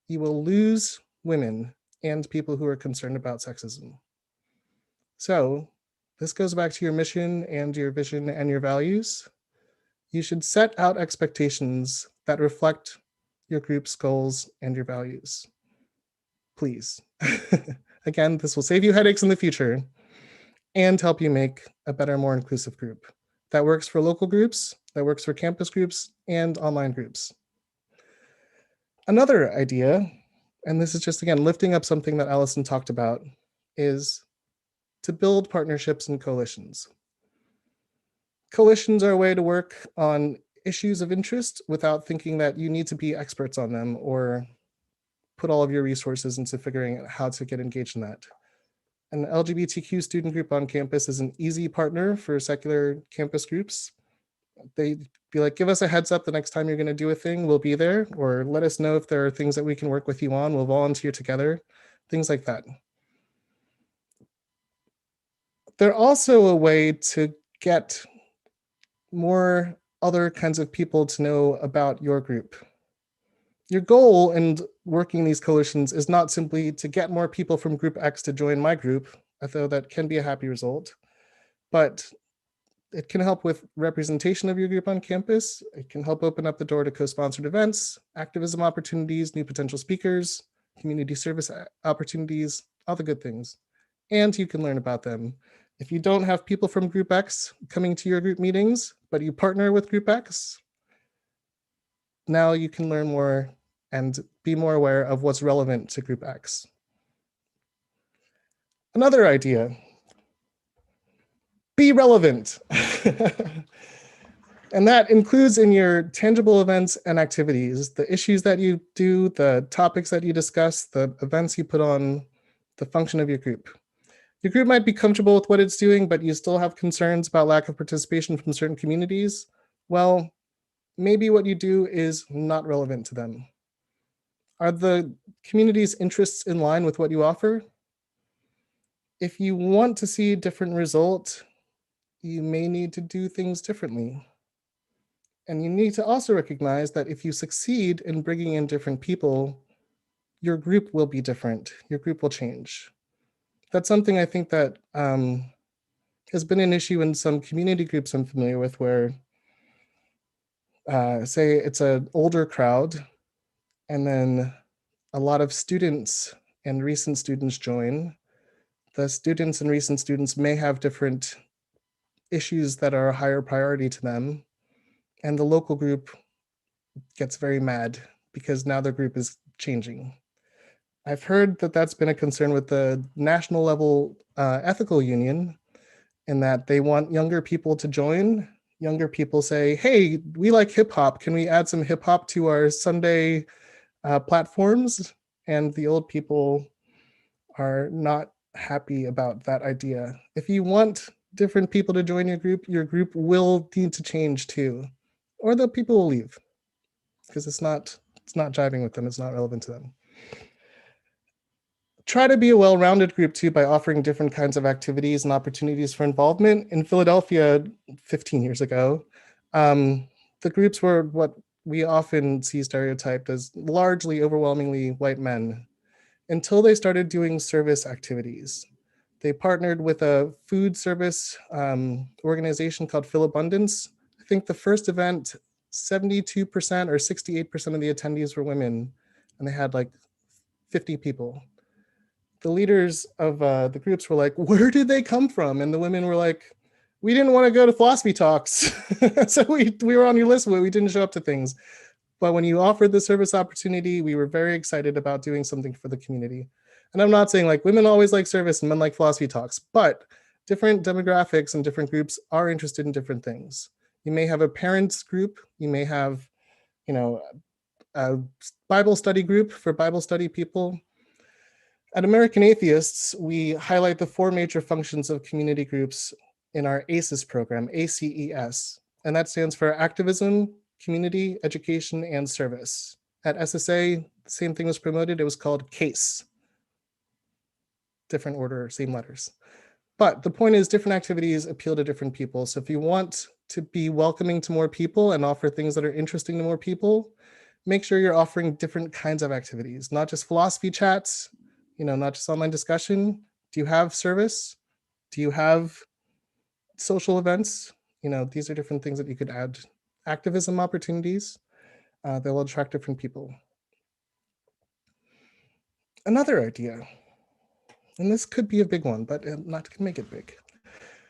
you will lose women and people who are concerned about sexism. So this goes back to your mission and your vision and your values. You should set out expectations that reflect your group's goals and your values. Please. Again, this will save you headaches in the future and help you make a better, more inclusive group that works for local groups, that works for campus groups, and online groups. Another idea, and this is just, again, lifting up something that Allison talked about, is to build partnerships and coalitions. Coalitions are a way to work on issues of interest without thinking that you need to be experts on them or put all of your resources into figuring out how to get engaged in that. An LGBTQ student group on campus is an easy partner for secular campus groups. They'd be like, give us a heads up the next time you're going to do a thing, we'll be there, or let us know if there are things that we can work with you on, we'll volunteer together, things like that. They're also a way to get more other kinds of people to know about your group. Your goal in working these coalitions is not simply to get more people from group X to join my group, although that can be a happy result, but it can help with representation of your group on campus. It can help open up the door to co-sponsored events, activism opportunities, new potential speakers, community service opportunities, all the good things. And you can learn about them. If you don't have people from Group X coming to your group meetings, but you partner with Group X, now you can learn more and be more aware of what's relevant to Group X. Another idea, be relevant. And that includes in your tangible events and activities, the issues that you do, the topics that you discuss, the events you put on, the function of your group. Your group might be comfortable with what it's doing, but you still have concerns about lack of participation from certain communities. Well, maybe what you do is not relevant to them. Are the community's interests in line with what you offer? If you want to see a different result, you may need to do things differently. And you need to also recognize that if you succeed in bringing in different people, your group will be different. Your group will change. That's something I think that has been an issue in some community groups I'm familiar with where, say it's an older crowd, and then a lot of students and recent students join. The students and recent students may have different issues that are a higher priority to them, and the local group gets very mad because now their group is changing. I've heard that that's been a concern with the national level ethical union, in that they want younger people to join. Younger people say, hey, we like hip hop. Can we add some hip hop to our Sunday platforms? And the old people are not happy about that idea. If you want different people to join your group will need to change too, or the people will leave because it's not jiving with them, it's not relevant to them. Try to be a well-rounded group too by offering different kinds of activities and opportunities for involvement. In Philadelphia 15 years ago, the groups were what we often see stereotyped as largely overwhelmingly white men, until they started doing service activities. They partnered with a food service organization called Philabundance. I think the first event, 72% or 68% of the attendees were women, and they had like 50 people. The leaders of the groups were like, where did they come from? And the women were like, we didn't want to go to philosophy talks. So we were on your list, but we didn't show up to things. But when you offered the service opportunity, we were very excited about doing something for the community. And I'm not saying like women always like service and men like philosophy talks, but different demographics and different groups are interested in different things. You may have a parents group, you may have, a Bible study group for Bible study people. At American Atheists, we highlight the 4 major functions of community groups in our ACES program, ACES, and that stands for activism, community, education, and service. At SSA, the same thing was promoted. It was called CASE. Different order, same letters. But the point is different activities appeal to different people. So if you want to be welcoming to more people and offer things that are interesting to more people, make sure you're offering different kinds of activities, not just philosophy chats, not just online discussion. Do you have service? Do you have social events? These are different things that you could add. Activism opportunities, they'll attract different people. Another idea, and this could be a big one, but I'm not gonna make it big.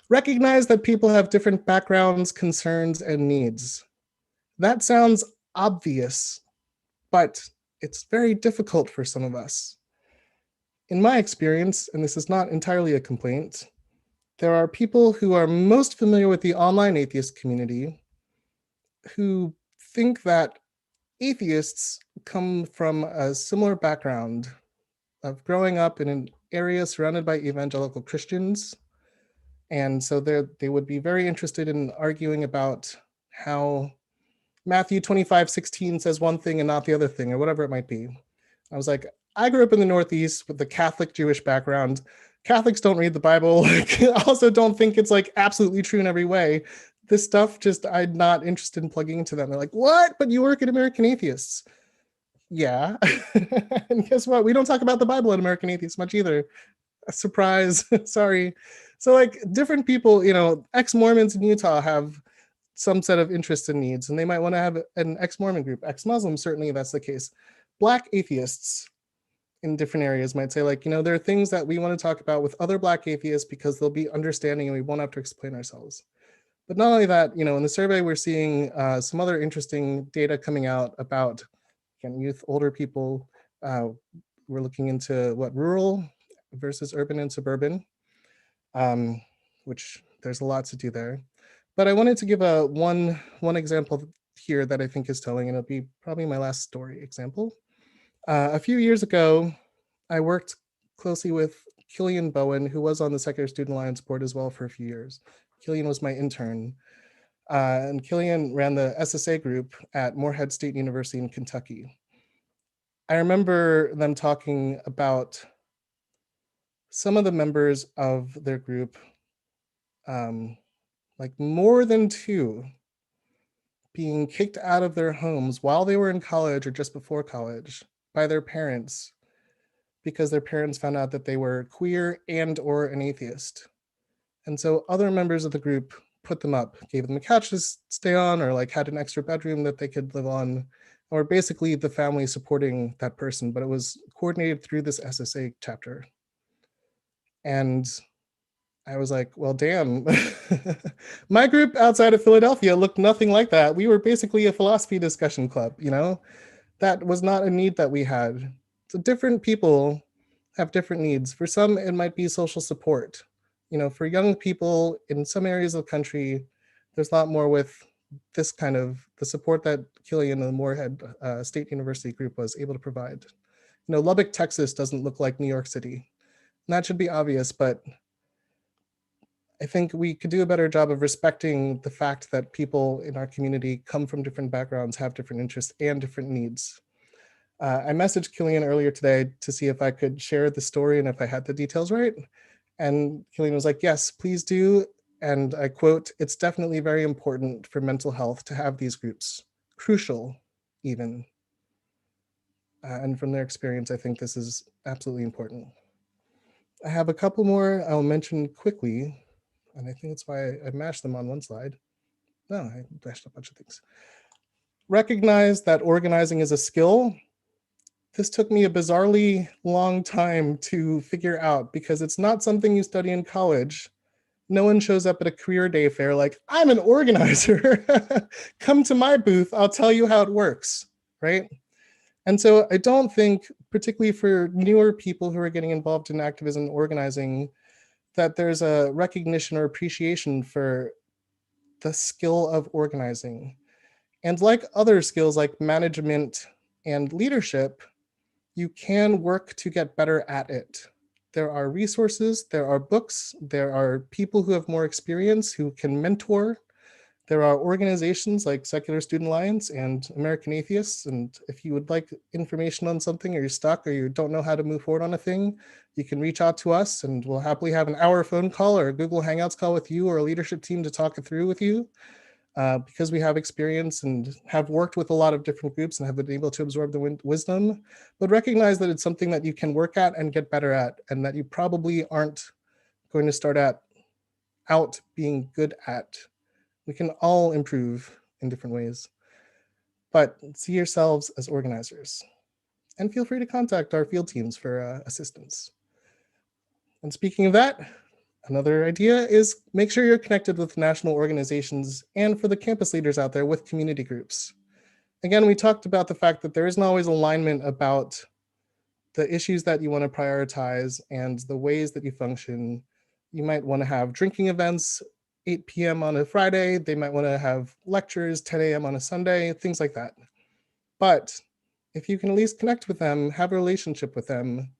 Recognize that people have different backgrounds, concerns, and needs. That sounds obvious, but it's very difficult for some of us. In my experience, and this is not entirely a complaint, there are people who are most familiar with the online atheist community who think that atheists come from a similar background of growing up in an area surrounded by evangelical Christians. And so they would be very interested in arguing about how Matthew 25:16 says one thing and not the other thing, or whatever it might be. I was like, I grew up in the Northeast with the Catholic Jewish background. Catholics don't read the Bible. I also don't think it's like absolutely true in every way. This stuff just, I'm not interested in plugging into them. They're like, what? But you work at American Atheists. Yeah. And guess what? We don't talk about the Bible at American Atheists much either. A surprise. Sorry. So like different people, ex-Mormons in Utah have some set of interests and needs, and they might want to have an ex-Mormon group. Ex-Muslim, certainly that's the case. Black atheists in different areas might say, like, there are things that we want to talk about with other Black atheists because they'll be understanding and we won't have to explain ourselves. But not only that, in the survey, we're seeing some other interesting data coming out about, again, youth, older people. We're looking into rural versus urban and suburban, which there's a lot to do there. But I wanted to give one example here that I think is telling, and it'll be probably my last story example. A few years ago, I worked closely with Killian Bowen, who was on the Secular Student Alliance board as well for a few years. Killian was my intern. And Killian ran the SSA group at Morehead State University in Kentucky. I remember them talking about some of the members of their group, like more than two, being kicked out of their homes while they were in college or just before college by their parents because their parents found out that they were queer and or an atheist. And so other members of the group put them up, gave them a couch to stay on, or like had an extra bedroom that they could live on, or basically the family supporting that person, but it was coordinated through this SSA chapter. And I was like, well, damn. My group outside of Philadelphia looked nothing like that. We were basically a philosophy discussion club, That was not a need that we had. So different people have different needs. For some, it might be social support. For young people in some areas of the country, there's a lot more with this kind of the support that Killian and the Morehead State University group was able to provide. Lubbock, Texas doesn't look like New York City. And that should be obvious, but I think we could do a better job of respecting the fact that people in our community come from different backgrounds, have different interests and different needs. I messaged Killian earlier today to see if I could share the story and if I had the details right. And Killian was like, yes, please do. And I quote, "It's definitely very important for mental health to have these groups, crucial even." And from their experience, I think this is absolutely important. I have a couple more I'll mention quickly. And I think that's why I mashed them on one slide. No, I mashed a bunch of things. Recognize that organizing is a skill. This took me a bizarrely long time to figure out because it's not something you study in college. No one shows up at a career day fair like, I'm an organizer. Come to my booth, I'll tell you how it works, right? And so I don't think, particularly for newer people who are getting involved in activism and organizing, that there's a recognition or appreciation for the skill of organizing. And like other skills like management and leadership, you can work to get better at it. There are resources, there are books, there are people who have more experience who can mentor. There are organizations like Secular Student Alliance and American Atheists. And if you would like information on something or you're stuck or you don't know how to move forward on a thing, you can reach out to us and we'll happily have an hour phone call or a Google Hangouts call with you or a leadership team to talk it through with you. because we have experience and have worked with a lot of different groups and have been able to absorb the wisdom, but recognize that it's something that you can work at and get better at, and that you probably aren't going to start out being good at. We can all improve in different ways, but see yourselves as organizers. And feel free to contact our field teams for assistance. And speaking of that, another idea is make sure you're connected with national organizations and, for the campus leaders out there, with community groups. Again, we talked about the fact that there isn't always alignment about the issues that you want to prioritize and the ways that you function. You might want to have drinking events 8 p.m. on a Friday. They might want to have lectures 10 a.m. on a Sunday, things like that. But if you can at least connect with them, have a relationship with them,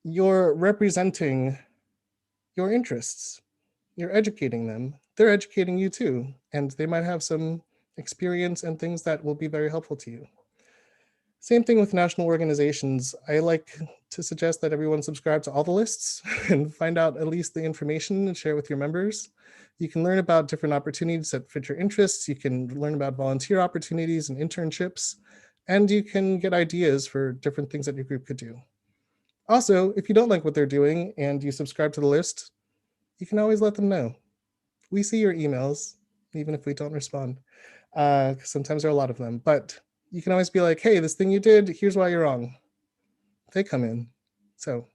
you're representing your interests. You're educating them. They're educating you too. And they might have some experience and things that will be very helpful to you. Same thing with national organizations. I like to suggest that everyone subscribe to all the lists and find out at least the information and share with your members. You can learn about different opportunities that fit your interests. You can learn about volunteer opportunities and internships, and you can get ideas for different things that your group could do. Also, if you don't like what they're doing and you subscribe to the list, you can always let them know. We see your emails, even if we don't respond. Sometimes there are a lot of them, but you can always be like, hey, this thing you did, here's why you're wrong. They come in. So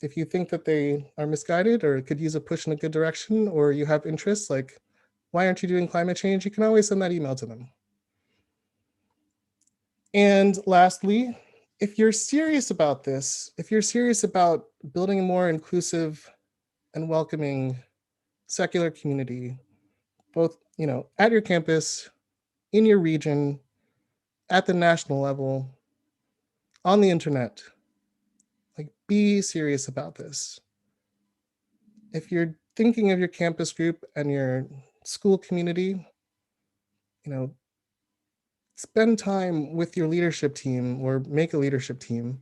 if you think that they are misguided or could use a push in a good direction, or you have interests like, why aren't you doing climate change? You can always send that email to them. And lastly, if you're serious about this, if you're serious about building a more inclusive and welcoming secular community, both, at your campus, in your region, at the national level, on the internet, like, be serious about this. If you're thinking of your campus group and your school community, spend time with your leadership team or make a leadership team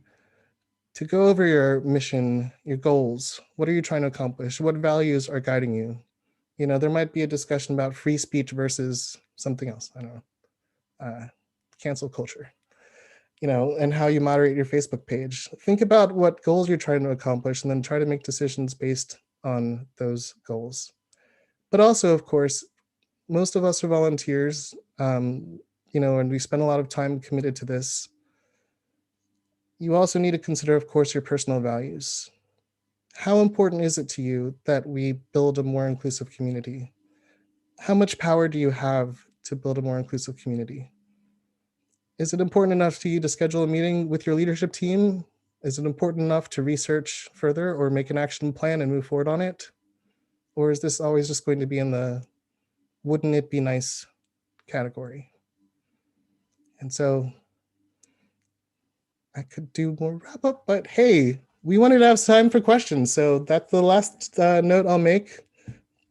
to go over your mission, your goals. What are you trying to accomplish? What values are guiding you? There might be a discussion about free speech versus something else. I don't know, cancel culture, and how you moderate your Facebook page. Think about what goals you're trying to accomplish and then try to make decisions based on those goals. But also, of course, most of us are volunteers, and we spend a lot of time committed to this. You also need to consider, of course, your personal values. How important is it to you that we build a more inclusive community? How much power do you have to build a more inclusive community? Is it important enough to you to schedule a meeting with your leadership team? Is it important enough to research further or make an action plan and move forward on it? Or is this always just going to be in the wouldn't it be nice category? And so I could do more wrap up, but hey, we wanted to have time for questions. So that's the last note I'll make.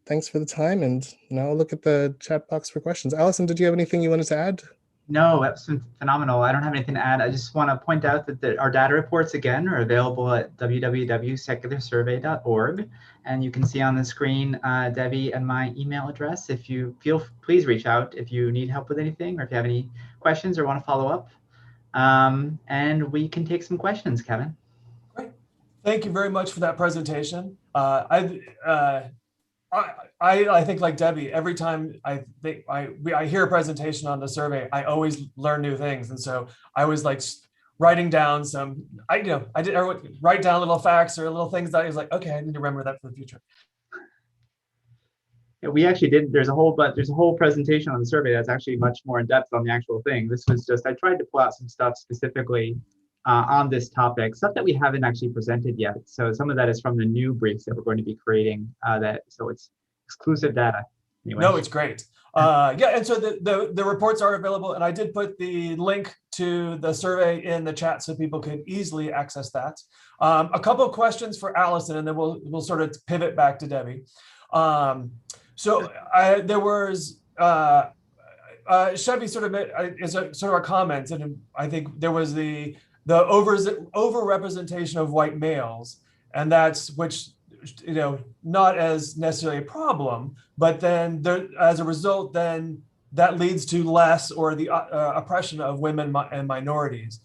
Thanks for the time. And now I'll look at the chat box for questions. Allison, did you have anything you wanted to add? No, that's been phenomenal. I don't have anything to add. I just want to point out that our data reports, again, are available at www.secularsurvey.org. And you can see on the screen Debbie and my email address. If you please reach out if you need help with anything or if you have any questions or want to follow up. And we can take some questions, Kevin. Great. Thank you very much for that presentation. I think, like Debbie, every time I hear a presentation on the survey, I always learn new things, and so I was like writing down I did write down little facts or little things that I was like, okay, I need to remember that for the future. Yeah, we actually did. There's a whole presentation on the survey that's actually much more in depth on the actual thing. This was just, I tried to pull out some stuff specifically on this topic, stuff that we haven't actually presented yet. So some of that is from the new briefs that we're going to be creating. So it's exclusive data. Anyway. No, it's great. Yeah, and so the reports are available, and I did put the link to the survey in the chat so people can easily access that. A couple of questions for Allison, and then we'll sort of pivot back to Debbie. There was Chevy sort of is sort of a comment, and I think there was the over representation of white males, and that's which not as necessarily a problem, but then as a result, then that leads to less or the oppression of women and minorities.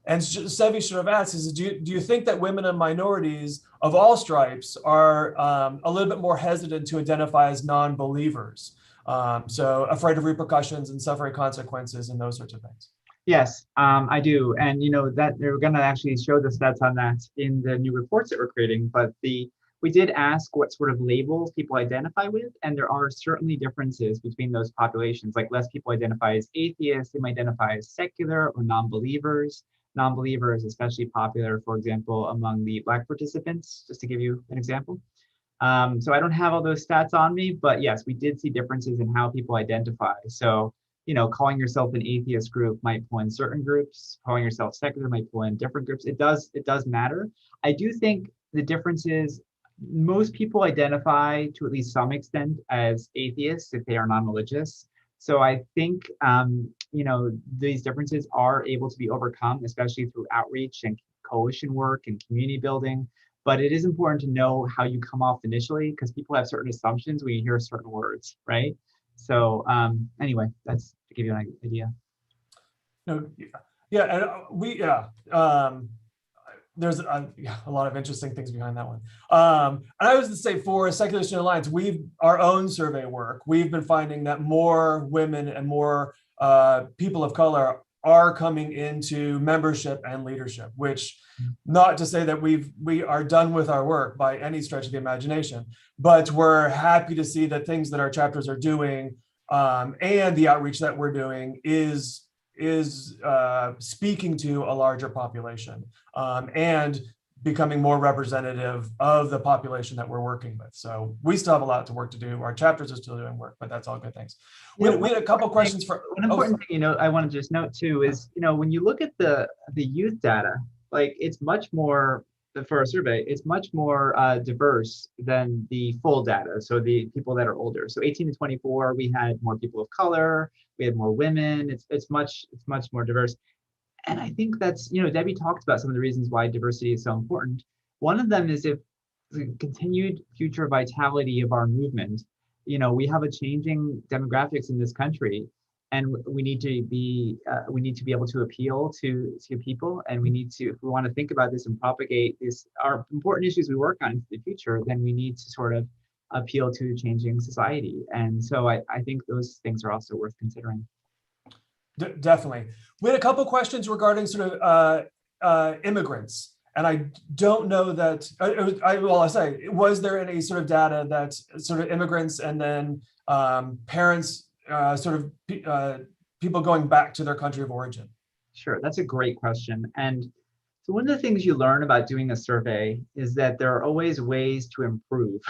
And Sevi sort of asks, do you think that women and minorities of all stripes are a little bit more hesitant to identify as non-believers? So afraid of repercussions and suffering consequences and those sorts of things. Yes, I do. And that they're going to actually show the stats on that in the new reports that we're creating. But we did ask what sort of labels people identify with, and there are certainly differences between those populations. Like less people identify as atheists, they might identify as secular or non-believers. Non-believers, especially popular, for example, among the Black participants, just to give you an example. So I don't have all those stats on me, but yes, we did see differences in how people identify. So calling yourself an atheist group might pull in certain groups. Calling yourself secular might pull in different groups. It does matter. I do think the difference is most people identify to at least some extent as atheists if they are non-religious. So I think these differences are able to be overcome, especially through outreach and coalition work and community building. But it is important to know how you come off initially, because people have certain assumptions when you hear certain words, right? So anyway, that's to give you an idea. No, yeah, and there's a lot of interesting things behind that one. And I was to say, for Secular Student Alliance, our own survey work, we've been finding that more women and more people of color are coming into membership and leadership, which, not to say that we are done with our work by any stretch of the imagination, but we're happy to see that things that our chapters are doing and the outreach that we're doing is speaking to a larger population and becoming more representative of the population that we're working with. So we still have a lot to work to do. Our chapters are still doing work, but that's all good things. We had a couple questions for one important thing, I want to just note too is, when you look at the youth data, like it's much more, for a survey, it's much more diverse than the full data. So the people that are older. So 18 to 24, we had more people of color, we had more women. It's much more diverse. And I think that's, Debbie talked about some of the reasons why diversity is so important. One of them is if the continued future vitality of our movement, we have a changing demographics in this country, and we need to be able to appeal to people, and we need to, if we want to think about this and propagate our important issues we work on in the future, then we need to sort of appeal to changing society. And so I think those things are also worth considering. Definitely. We had a couple questions regarding sort of immigrants, and I don't know that, was there any sort of data that sort of immigrants and then parents, people going back to their country of origin? Sure, that's a great question. And so one of the things you learn about doing a survey is that there are always ways to improve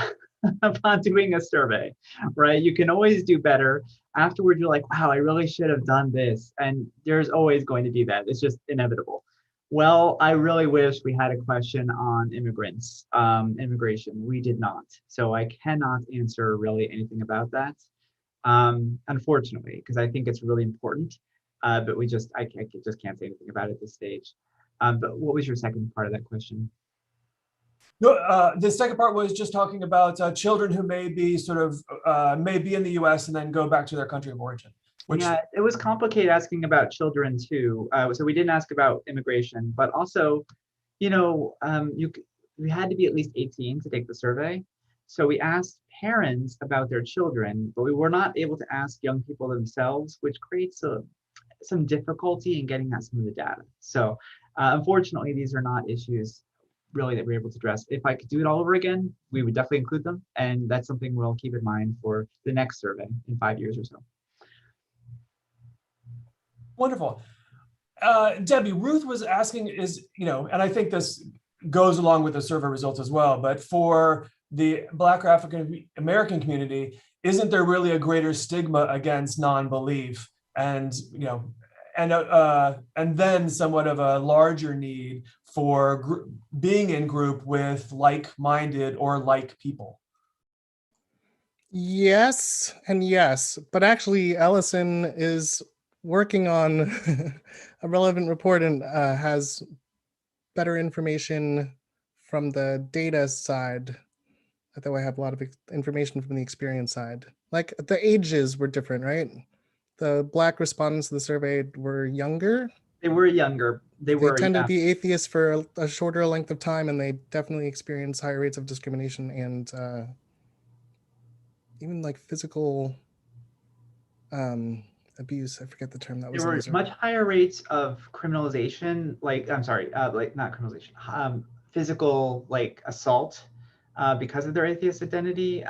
upon doing a survey, right? You can always do better. Afterward, you're like, wow, I really should have done this. And there's always going to be that. It's just inevitable. Well, I really wish we had a question on immigrants, immigration. We did not. So I cannot answer really anything about that, unfortunately, because I think it's really important. But I just can't say anything about it at this stage. But what was your second part of that question? No, the second part was just talking about children who may be in the U.S. and then go back to their country of origin. Yeah, it was complicated asking about children too. So we didn't ask about immigration, but also, you had to be at least 18 to take the survey. So we asked parents about their children, but we were not able to ask young people themselves, which creates some difficulty in getting at some of the data. So unfortunately, these are not issues really that we're able to address. If I could do it all over again, we would definitely include them. And that's something we'll keep in mind for the next survey in 5 years or so. Wonderful. Debbie, Ruth was asking and I think this goes along with the survey results as well, but for the Black or African American community, isn't there really a greater stigma against non-belief and then somewhat of a larger need for being in group with like-minded or like people? Yes and yes, but actually Ellison is working on a relevant report and has better information from the data side Though I have a lot of information from the experience side. Like the ages were different, right? The Black respondents to the survey were younger. They were younger. They tend to yeah. be atheists for a shorter length of time, and they definitely experience higher rates of discrimination and even like physical abuse. I forget the term that was. There were much higher rates of criminalization, like I'm sorry, like not criminalization, physical like assault because of their atheist identity.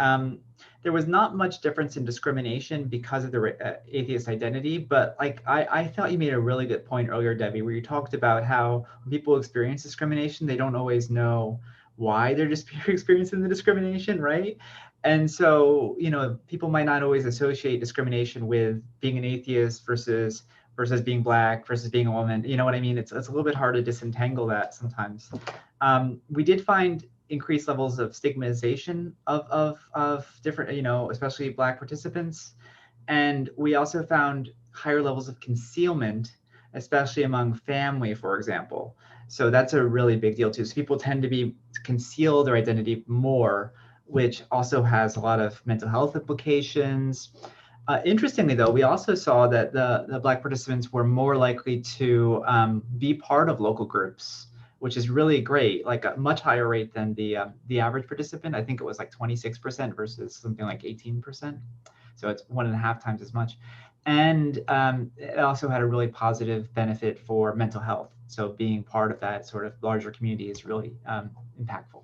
There was not much difference in discrimination because of their atheist identity, but like I thought you made a really good point earlier, Debbie, where you talked about how when people experience discrimination, they don't always know why they're just experiencing the discrimination, right? And so, you know, people might not always associate discrimination with being an atheist versus being Black versus being a woman. You know what I mean? It's a little bit hard to disentangle that sometimes. We did find increased levels of stigmatization of different, you know, especially Black participants. And we also found higher levels of concealment, especially among family, for example. So that's a really big deal too. So people tend to conceal their identity more, which also has a lot of mental health implications. Interestingly, though, we also saw that the Black participants were more likely to be part of local groups, which is really great, like a much higher rate than the average participant. I think it was like 26% versus something like 18%. So it's 1.5 times as much. And it also had a really positive benefit for mental health. So being part of that sort of larger community is really impactful.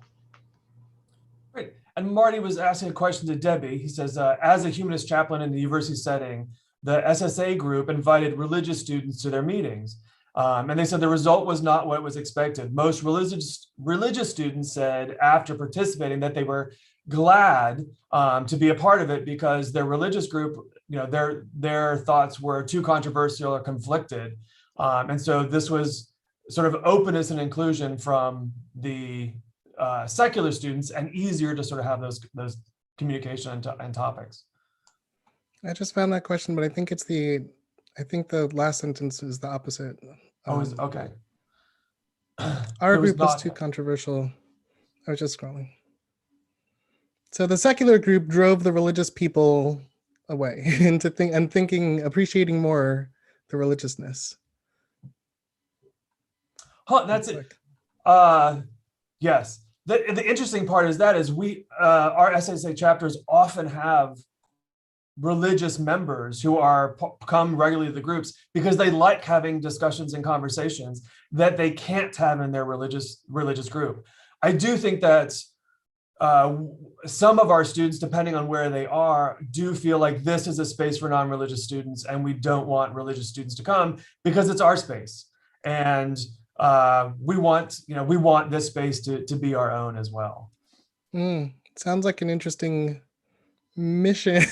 Great. And Marty was asking a question to Debbie. He says, as a humanist chaplain in the university setting, the SSA group invited religious students to their meetings. And they said the result was not what was expected. Most religious students said after participating that they were glad to be a part of it because their religious group, you know, their thoughts were too controversial or conflicted. And so this was sort of openness and inclusion from the secular students and easier to sort of have those communication and topics. I just found that question, but I think I think the last sentence is the opposite. Oh, okay. Our group was too controversial. I was just scrolling. So the secular group drove the religious people away into appreciating more the religiousness. Huh, that's it. Yes. The interesting part is our SSA chapters often have religious members who come regularly to the groups because they like having discussions and conversations that they can't have in their religious group. I do think that some of our students, depending on where they are, do feel like this is a space for non-religious students and we don't want religious students to come because it's our space. And we want this space to be our own as well. Sounds like an interesting mission.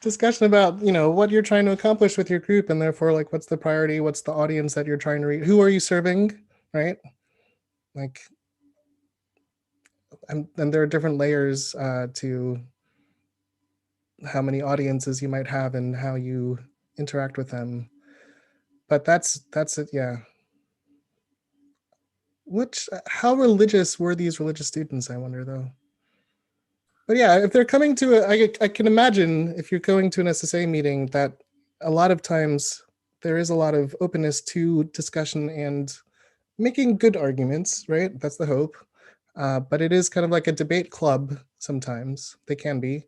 Discussion about, you know, what you're trying to accomplish with your group, and therefore, like, what's the priority? What's the audience that you're trying to reach? Who are you serving, right? Like, and there are different layers to how many audiences you might have and how you interact with them. But that's it, yeah. How religious were these religious students, I wonder, though? But yeah, if they're coming to I can imagine if you're going to an SSA meeting that a lot of times there is a lot of openness to discussion and making good arguments, right? That's the hope. But it is kind of like a debate club sometimes. They can be,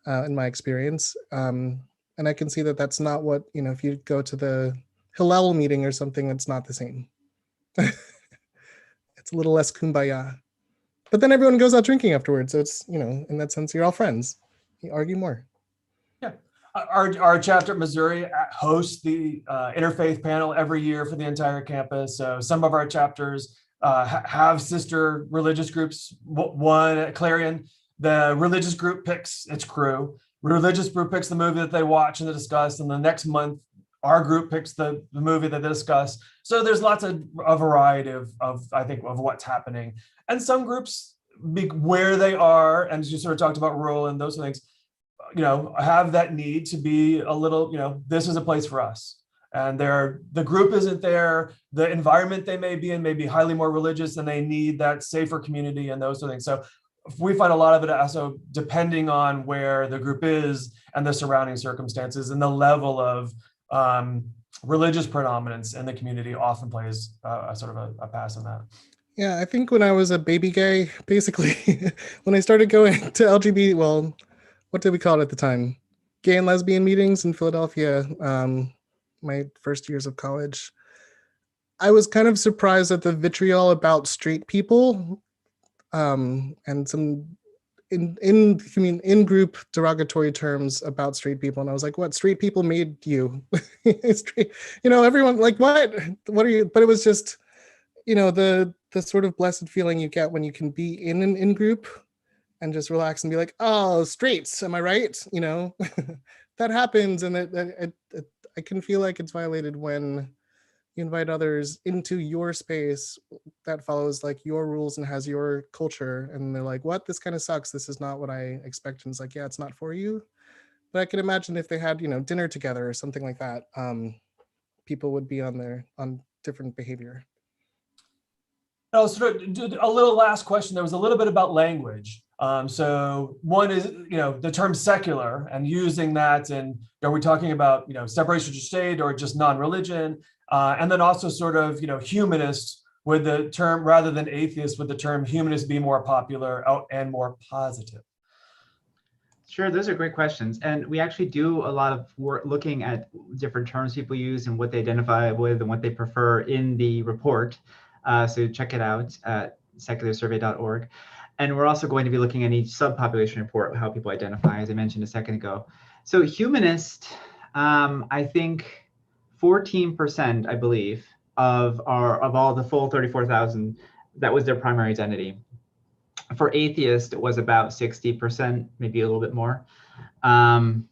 in my experience. And I can see that that's not what, you know, if you go to the Hillel meeting or something, it's not the same. It's a little less kumbaya. But then everyone goes out drinking afterwards. So it's, you know, in that sense, you're all friends. You argue more. Yeah. Our chapter at Missouri hosts the interfaith panel every year for the entire campus. So some of our chapters have sister religious groups. One at Clarion, the religious group picks its crew. Religious group picks the movie that they watch and they discuss. And the next month, our group picks the movie that they discuss. So there's lots of a variety of I think of what's happening. And some groups, where they are, and as you sort of talked about rural and those things, you know, have that need to be a little, you know, this is a place for us. and the group isn't there, the environment they may be in may be highly more religious, and they need that safer community and those sort of things. So we find a lot of it also depending on where the group is and the surrounding circumstances, and the level of religious predominance in the community often plays a sort of a pass in that. Yeah, I think when I was a baby gay, basically, when I started going to LGBT, well, what did we call it at the time? Gay and lesbian meetings in Philadelphia, my first years of college. I was kind of surprised at the vitriol about straight people, and some in group derogatory terms about straight people, and I was like, "What? Straight people made you?" Straight, everyone like, what are you? But it was just, the sort of blessed feeling you get when you can be in an in group and just relax and be like, "Oh, straights, am I right?" That happens, and I can feel like it's violated when you invite others into your space that follows like your rules and has your culture, and they're like, "What? This kind of sucks. This is not what I expect." And it's like, yeah, it's not for you. But I can imagine if they had, dinner together or something like that, people would be on different behavior. I'll sort of do a little last question. There was a little bit about language. So one is, the term secular and using that, and are we talking about, separation of state or just non-religion? And then also sort of, humanist with the term, rather than atheist, with the term humanist be more popular and more positive. Sure, those are great questions. And we actually do a lot of work looking at different terms people use and what they identify with and what they prefer in the report. So check it out at secularsurvey.org. And we're also going to be looking at each subpopulation report, how people identify, as I mentioned a second ago. So humanist, I think 14%, I believe, of all the full 34,000, that was their primary identity. For atheist, it was about 60%, maybe a little bit more. And,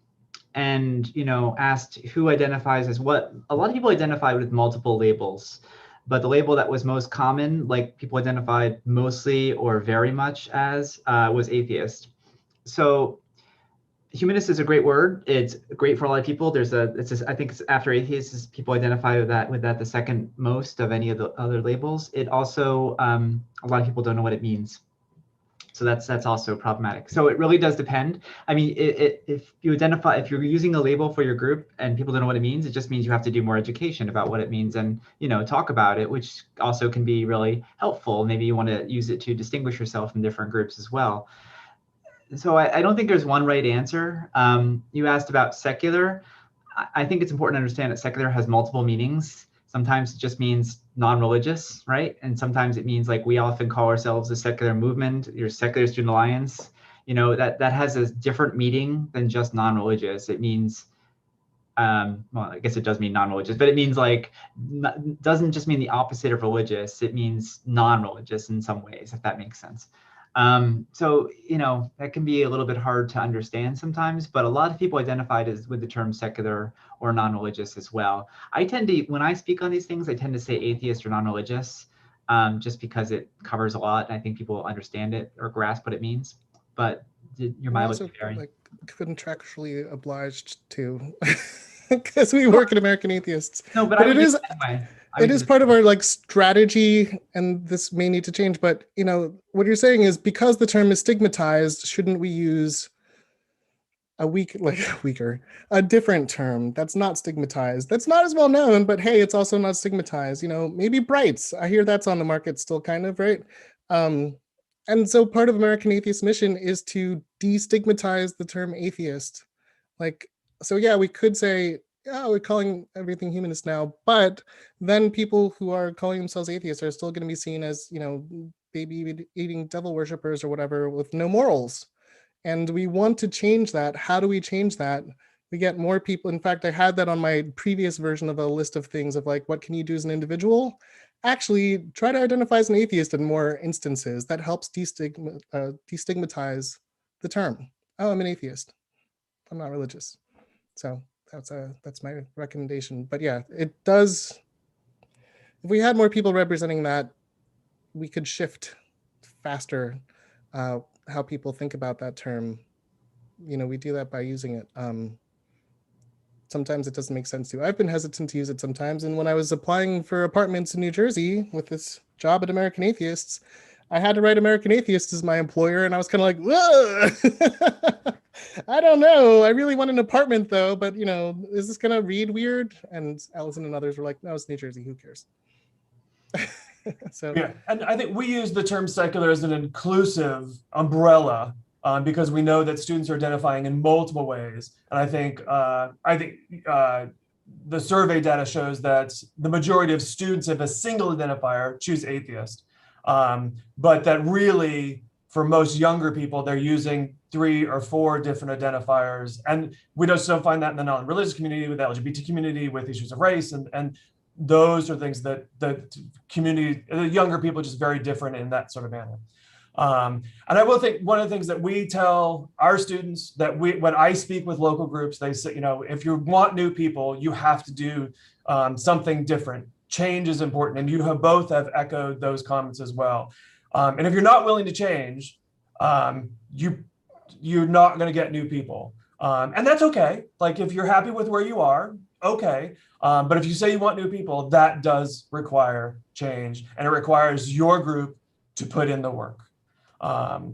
asked who identifies as what. A lot of people identify with multiple labels, but the label that was most common, like people identified mostly or very much as, was atheist. So humanist is a great word. It's great for a lot of people. I think it's after atheist, people identify with that the second most of any of the other labels. It also, a lot of people don't know what it means. So that's also problematic. So it really does depend. I mean, if you're using a label for your group and people don't know what it means, it just means you have to do more education about what it means and, talk about it, which also can be really helpful. Maybe you want to use it to distinguish yourself from different groups as well. So I don't think there's one right answer. You asked about secular. I think it's important to understand that secular has multiple meanings. Sometimes it just means non-religious, right? And sometimes it means, like, we often call ourselves a secular movement, your Secular Student Alliance, that has a different meaning than just non-religious. It means, well, I guess it does mean non-religious, but it means doesn't just mean the opposite of religious. It means non-religious in some ways, if that makes sense. So, that can be a little bit hard to understand sometimes, but a lot of people identified with the term secular or non-religious as well. When I speak on these things, I tend to say atheist or non-religious, just because it covers a lot. And I think people understand it or grasp what it means, but your mileage also vary. like contractually obliged to, because we work at American Atheists. No, but it is anyway. It is part of our strategy, and this may need to change, but what you're saying is, because the term is stigmatized, shouldn't we use a different term that's not stigmatized, that's not as well known, but hey, it's also not stigmatized, maybe brights. I hear that's on the market still, kind of, right? And so part of American Atheist mission is to destigmatize the term atheist. So yeah, we could say, yeah, we're calling everything humanist now, but then people who are calling themselves atheists are still going to be seen as, baby eating devil worshippers or whatever with no morals. And we want to change that. How do we change that? We get more people. In fact, I had that on my previous version of a list of things of what can you do as an individual? Actually, try to identify as an atheist in more instances. That helps destigmatize the term. Oh, I'm an atheist. I'm not religious. So that's my recommendation. But yeah, it does. If we had more people representing that, we could shift faster how people think about that term. We do that by using it. sometimes it doesn't make sense to. I've been hesitant to use it sometimes. And when I was applying for apartments in New Jersey with this job at American Atheists, I had to write American Atheist as my employer. And I was kind of like, whoa, I don't know. I really want an apartment though, but is this going to read weird? And Allison and others were like, no, it's New Jersey. Who cares? So yeah, and I think we use the term secular as an inclusive umbrella because we know that students are identifying in multiple ways. And I think the survey data shows that the majority of students have a single identifier, choose atheist, but that really for most younger people, they're using 3 or 4 different identifiers. And we just don't find that in the non-religious community, with the LGBT community, with issues of race. And those are things that the community, the younger people, are just very different in that sort of manner. And I will think one of the things that we tell our students that when I speak with local groups, they say, if you want new people, you have to do something different. Change is important. And you both have echoed those comments as well. And if you're not willing to change, you're not going to get new people. And that's okay. Like if you're happy with where you are, okay. But if you say you want new people, that does require change, and it requires your group to put in the work.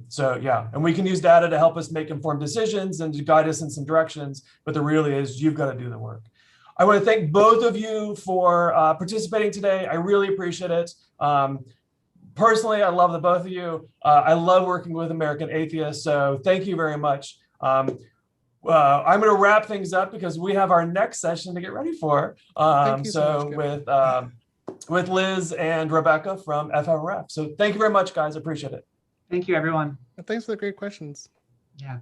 So yeah, and we can use data to help us make informed decisions and to guide us in some directions, but the really is you've got to do the work. I want to thank both of you for participating today. I really appreciate it. Personally, I love the both of you. I love working with American Atheists, so thank you very much. I'm going to wrap things up because we have our next session to get ready for. So much, with Liz and Rebecca from FMRF. So thank you very much, guys. I appreciate it. Thank you, everyone. Thanks for the great questions. Yeah.